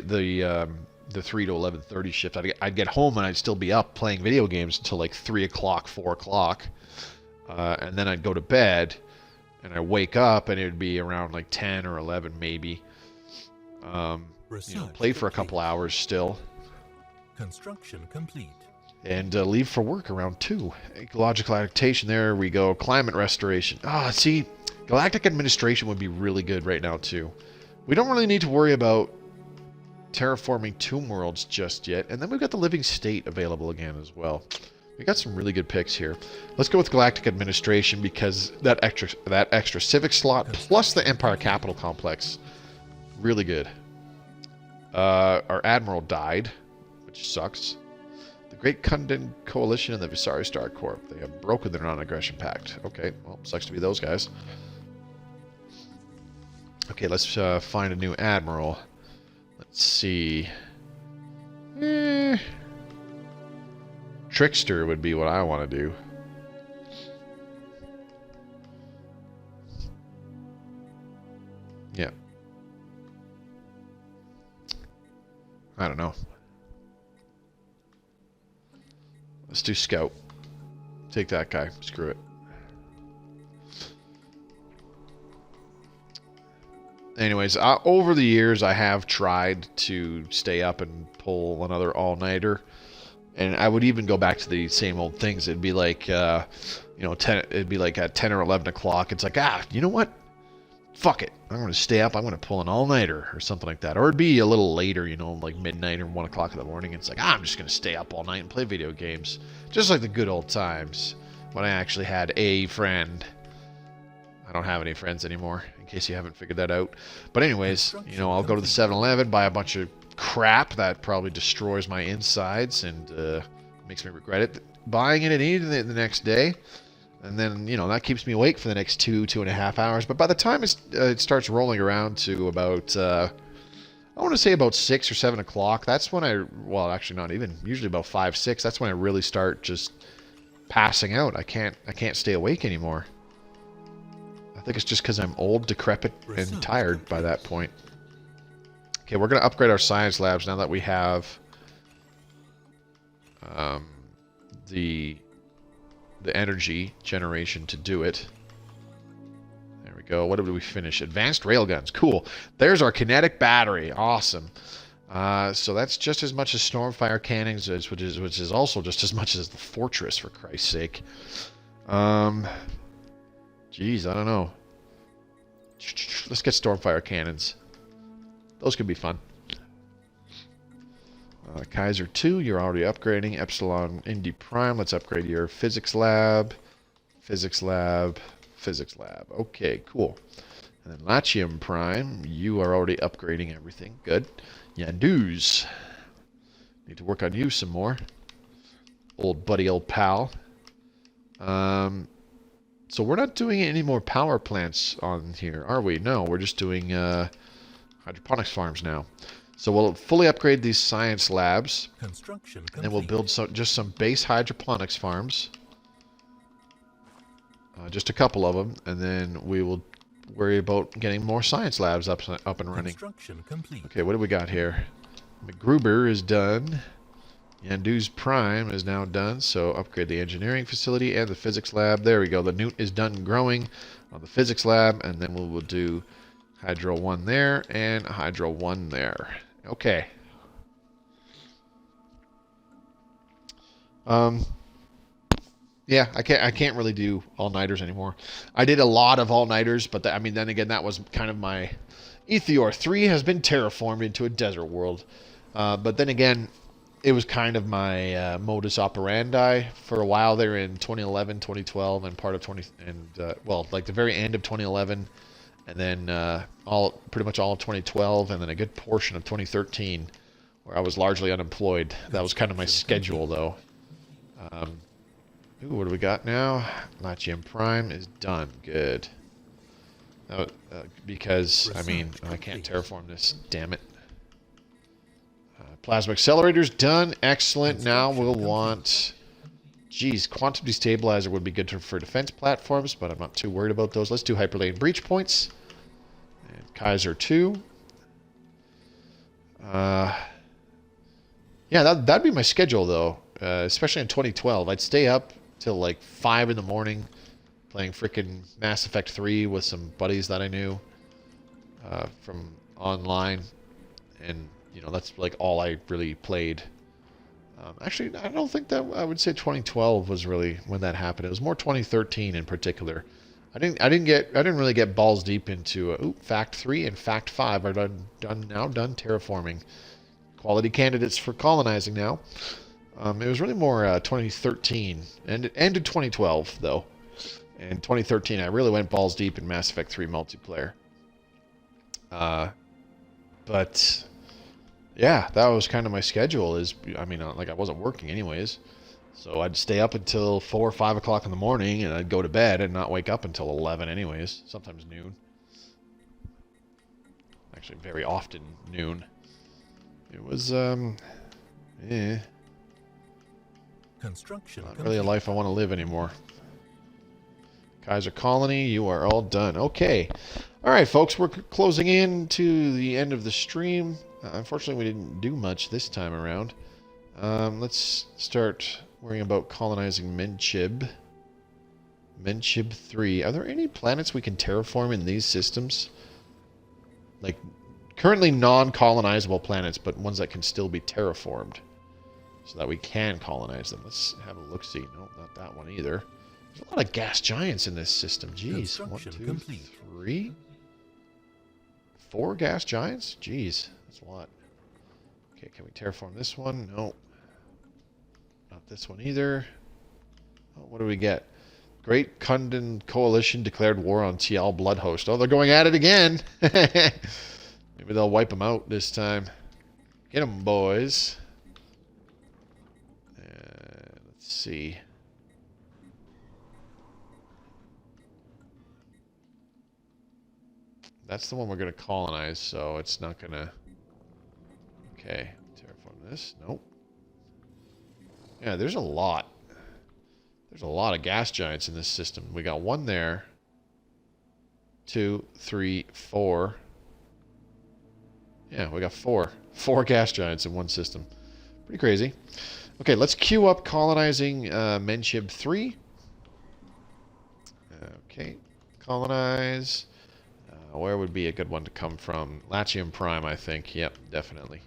11:30 shift. I'd get home and I'd still be up playing video games until like 3 o'clock, 4 o'clock, and then I'd go to bed, and I wake up and it'd be around like 10 or 11 maybe. You know, play for a couple hours still. Construction complete. And leave for work around 2. Ecological adaptation. There we go. Climate restoration. Ah, see. Galactic administration would be really good right now, too. We don't really need to worry about terraforming tomb worlds just yet. And then we've got the living state available again as well. We got some really good picks here. Let's go with Galactic administration because that extra civic slot plus the Empire Capital Complex. Really good. Our Admiral died, which sucks. The Great Kundan Coalition and the Visari Star Corps. They have broken their non-aggression pact. Okay, well, sucks to be those guys. Okay, let's find a new admiral. Let's see. Trickster would be what I want to do. Yeah. I don't know. Let's do Scout. Take that guy. Screw it. Anyways, over the years, I have tried to stay up and pull another all-nighter. And I would even go back to the same old things. It'd be like, you know, it'd be like at 10 or 11 o'clock. It's like, you know what? Fuck it. I'm going to stay up. I'm going to pull an all-nighter or something like that. Or it'd be a little later, you know, like midnight or 1 o'clock in the morning. It's like, I'm just going to stay up all night and play video games. Just like the good old times when I actually had a friend. I don't have any friends anymore, in case you haven't figured that out. But anyways, you know, I'll go to the 7-Eleven, buy a bunch of crap that probably destroys my insides and makes me regret it buying it and eating it the next day. And then, you know, that keeps me awake for the next 2.5 hours. But by the time it starts rolling around to about, I want to say about 6 or 7 o'clock, that's when well, actually not even, usually about 5, 6, that's when I really start just passing out. I can't stay awake anymore. I think it's just because I'm old, decrepit, and tired by that point. Okay, we're going to upgrade our science labs now that we have the energy generation to do it. There we go. What did we finish? Advanced railguns. Cool. There's our kinetic battery. Awesome. So that's just as much as Stormfire cannons, which is also just as much as the Fortress, for Christ's sake. Jeez, I don't know. Let's get Stormfire cannons. Those could be fun. Kaiser 2, you're already upgrading. Epsilon Indy Prime, let's upgrade your Physics Lab. Physics Lab. Physics Lab. Okay, cool. And then Latium Prime, you are already upgrading everything. Good. Yandus. Need to work on you some more. Old buddy, old pal. So we're not doing any more power plants on here, are we? No, we're just doing hydroponics farms now. So we'll fully upgrade these science labs. Construction complete. And then we'll build just some base hydroponics farms. Just a couple of them. And then we will worry about getting more science labs up and running. Construction complete. Okay, what do we got here? McGruber is done. Yandu's Prime is now done. So upgrade the engineering facility and the physics lab. There we go. The Newt is done growing on the physics lab. And then we will do Hydro 1 there and Hydro 1 there. Okay. Yeah, I can't really do all-nighters anymore. I did a lot of all-nighters, but I mean, then again, that was kind of my... Ethior 3 has been terraformed into a desert world. But then again, it was kind of my modus operandi for a while there in 2011, 2012, and part of well, like the very end of 2011, and then pretty much all of 2012, and then a good portion of 2013, where I was largely unemployed. That was kind of my schedule, though. Ooh, what do we got now? Latium Prime is done. Good. Because, I mean, I can't terraform this. Damn it. Plasma Accelerator's done. Excellent. Now we'll want... Geez, Quantum Destabilizer would be good for defense platforms, but I'm not too worried about those. Let's do Hyperlane Breach Points. And Kaiser 2. Yeah, that'd be my schedule, though. Especially in 2012. I'd stay up till like 5 in the morning playing frickin' Mass Effect 3 with some buddies that I knew from online. And, you know, that's like all I really played. Actually, I don't think that I would say 2012 was really when that happened. It was more 2013 in particular. I didn't really get balls deep into Fact 3 and Fact 5 are now done terraforming. Quality candidates for colonizing now. It was really more 2013 and it ended 2012 though. In 2013, I really went balls deep in Mass Effect 3 multiplayer. But yeah, that was kind of my schedule. I mean, like I wasn't working anyways, so I'd stay up until 4 or 5 o'clock in the morning, and I'd go to bed and not wake up until 11 anyways. Sometimes noon. Actually, very often noon. It was Construction not really a life I want to live anymore. Kaiser Colony, you are all done. Okay. All right, folks, we're closing in to the end of the stream. Unfortunately, we didn't do much this time around. Let's start worrying about colonizing Menchib. Menchib 3. Are there any planets we can terraform in these systems? Like, currently non-colonizable planets, but ones that can still be terraformed. so that we can colonize them. Let's have a look-see. No, not that one either. There's a lot of gas giants in this system. Jeez. 1, 2, 3, 4 gas giants? Jeez, that's a lot. Okay, can we terraform this one? No. Not this one either. Oh, what do we get? Great Kundan Coalition declared war on TL Bloodhost. Oh, they're going at it again. Maybe they'll wipe them out this time. Get them, boys. Let's see. That's the one we're going to colonize, so it's not going to... Okay, terraform this. Nope. Yeah, there's a lot. There's a lot of gas giants in this system. We got one there. 2, 3, 4. Yeah, we got 4. 4 gas giants in one system. Pretty crazy. Okay, let's queue up colonizing Menshib 3. Okay, colonize. Where would be a good one to come from? Latium Prime, I think. Yep, definitely.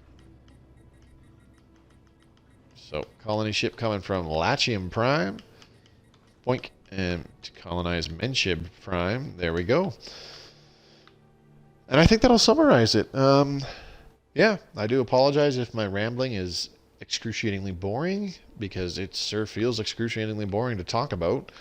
So, colony ship coming from Latium Prime. Boink. And to colonize Menshib Prime. There we go. And I think that'll summarize it. Yeah, I do apologize if my rambling is excruciatingly boring, because it sure feels excruciatingly boring to talk about.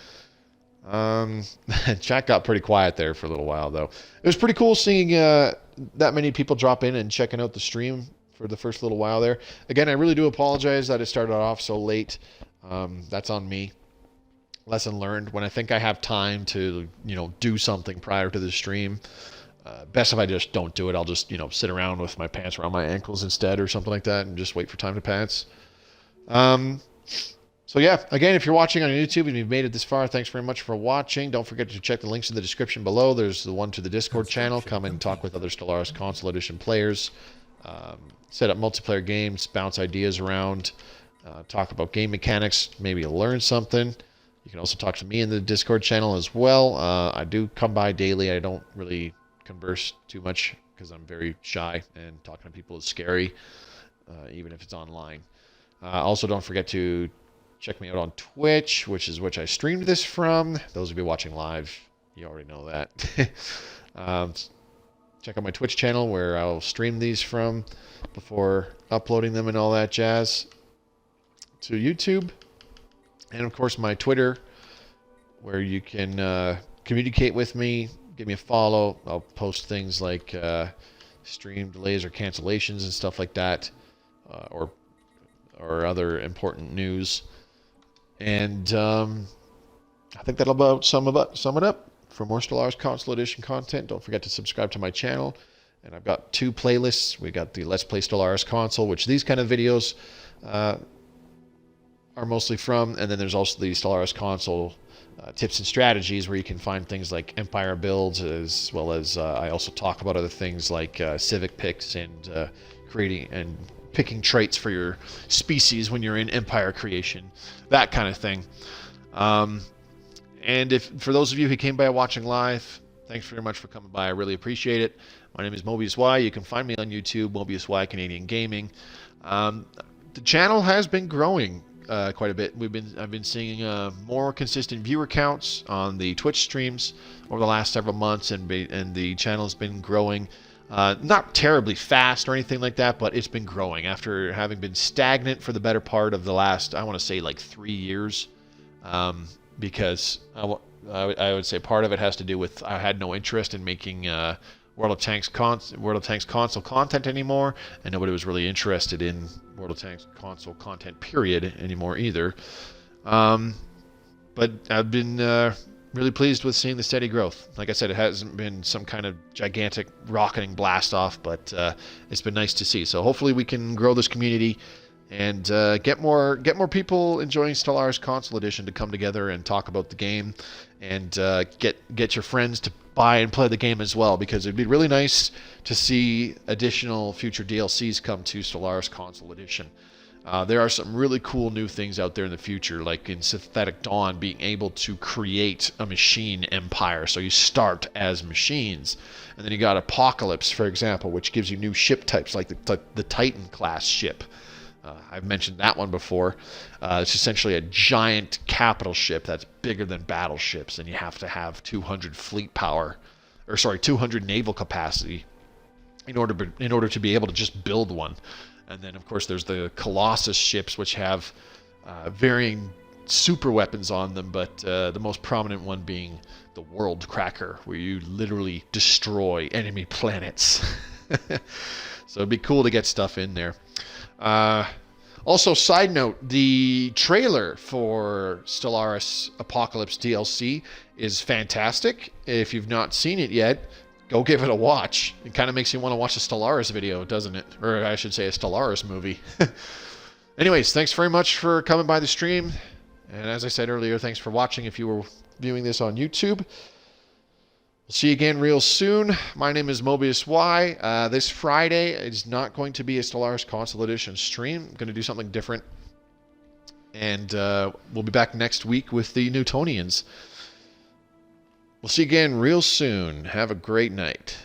Chat got pretty quiet there for a little while, though. It was pretty cool seeing that many people drop in and checking out the stream for the first little while there. Again, I really do apologize that it started off so late. That's on me. Lesson learned. When I think I have time to, do something prior to the stream, best if I just don't do it. I'll just, sit around with my pants around my ankles instead or something like that and just wait for time to pass. So yeah, again, if you're watching on YouTube and you've made it this far, thanks very much for watching. Don't forget to check the links in the description below. There's the one to the Discord channel. Come and talk with other Stellaris Console Edition players. Set up multiplayer games, bounce ideas around, talk about game mechanics, maybe learn something. You can also talk to me in the Discord channel as well. I do come by daily. I don't really converse too much because I'm very shy, and talking to people is scary, even if it's online. Also, don't forget to check me out on Twitch, which I streamed this from. Those of you watching live, you already know that. Check out my Twitch channel where I'll stream these from before uploading them and all that jazz to YouTube. And of course my Twitter, where you can communicate with me, give me a follow. I'll post things like stream delays or cancellations and stuff like that, or other important news. And I think that'll about sum it up. For more Stellaris Console Edition content, don't forget to subscribe to my channel. And I've got 2 playlists. We got the Let's Play Stellaris Console, which these kind of videos are mostly from. And then there's also the Stellaris Console tips and strategies, where you can find things like Empire builds, as well as I also talk about other things like civic picks and creating and picking traits for your species when you're in Empire creation, that kind of thing. And for those of you who came by watching live, thanks very much for coming by. I really appreciate it. My name is Mobius Y. You can find me on YouTube, Mobius Y Canadian Gaming. The channel has been growing quite a bit. I've been seeing more consistent viewer counts on the Twitch streams over the last several months, and the channel's been growing. Not terribly fast or anything like that, but it's been growing after having been stagnant for the better part of the last, I want to say, like 3 years. Because I would say part of it has to do with I had no interest in making World of Tanks console content anymore, and nobody was really interested in World of Tanks console content period anymore either. But I've been really pleased with seeing the steady growth. Like I said, it hasn't been some kind of gigantic rocketing blast off, but it's been nice to see. So hopefully we can grow this community and get more people enjoying Stellaris Console Edition to come together and talk about the game, and get your friends to buy and play the game as well, because it'd be really nice to see additional future DLCs come to Stellaris Console Edition. There are some really cool new things out there in the future, like in Synthetic Dawn, being able to create a machine empire. So you start as machines, and then you got Apocalypse, for example, which gives you new ship types, like the Titan class ship. I've mentioned that one before. It's essentially a giant capital ship that's bigger than battleships, and you have to have 200 fleet power, or sorry, 200 naval capacity in order to be able to just build one. And then, of course, there's the Colossus ships, which have varying super weapons on them, but the most prominent one being the World Cracker, where you literally destroy enemy planets. So it'd be cool to get stuff in there. Also, side note, the trailer for Stellaris Apocalypse DLC is fantastic. If you've not seen it yet, go give it a watch. It kind of makes you want to watch a Stellaris video, doesn't it? Or I should say a Stellaris movie. Anyways, thanks very much for coming by the stream. And as I said earlier, thanks for watching if you were viewing this on YouTube. We'll see you again real soon. My name is Mobius Y. This Friday is not going to be a Stellaris Console Edition stream. I'm going to do something different. And we'll be back next week with the Newtonians. We'll see you again real soon. Have a great night.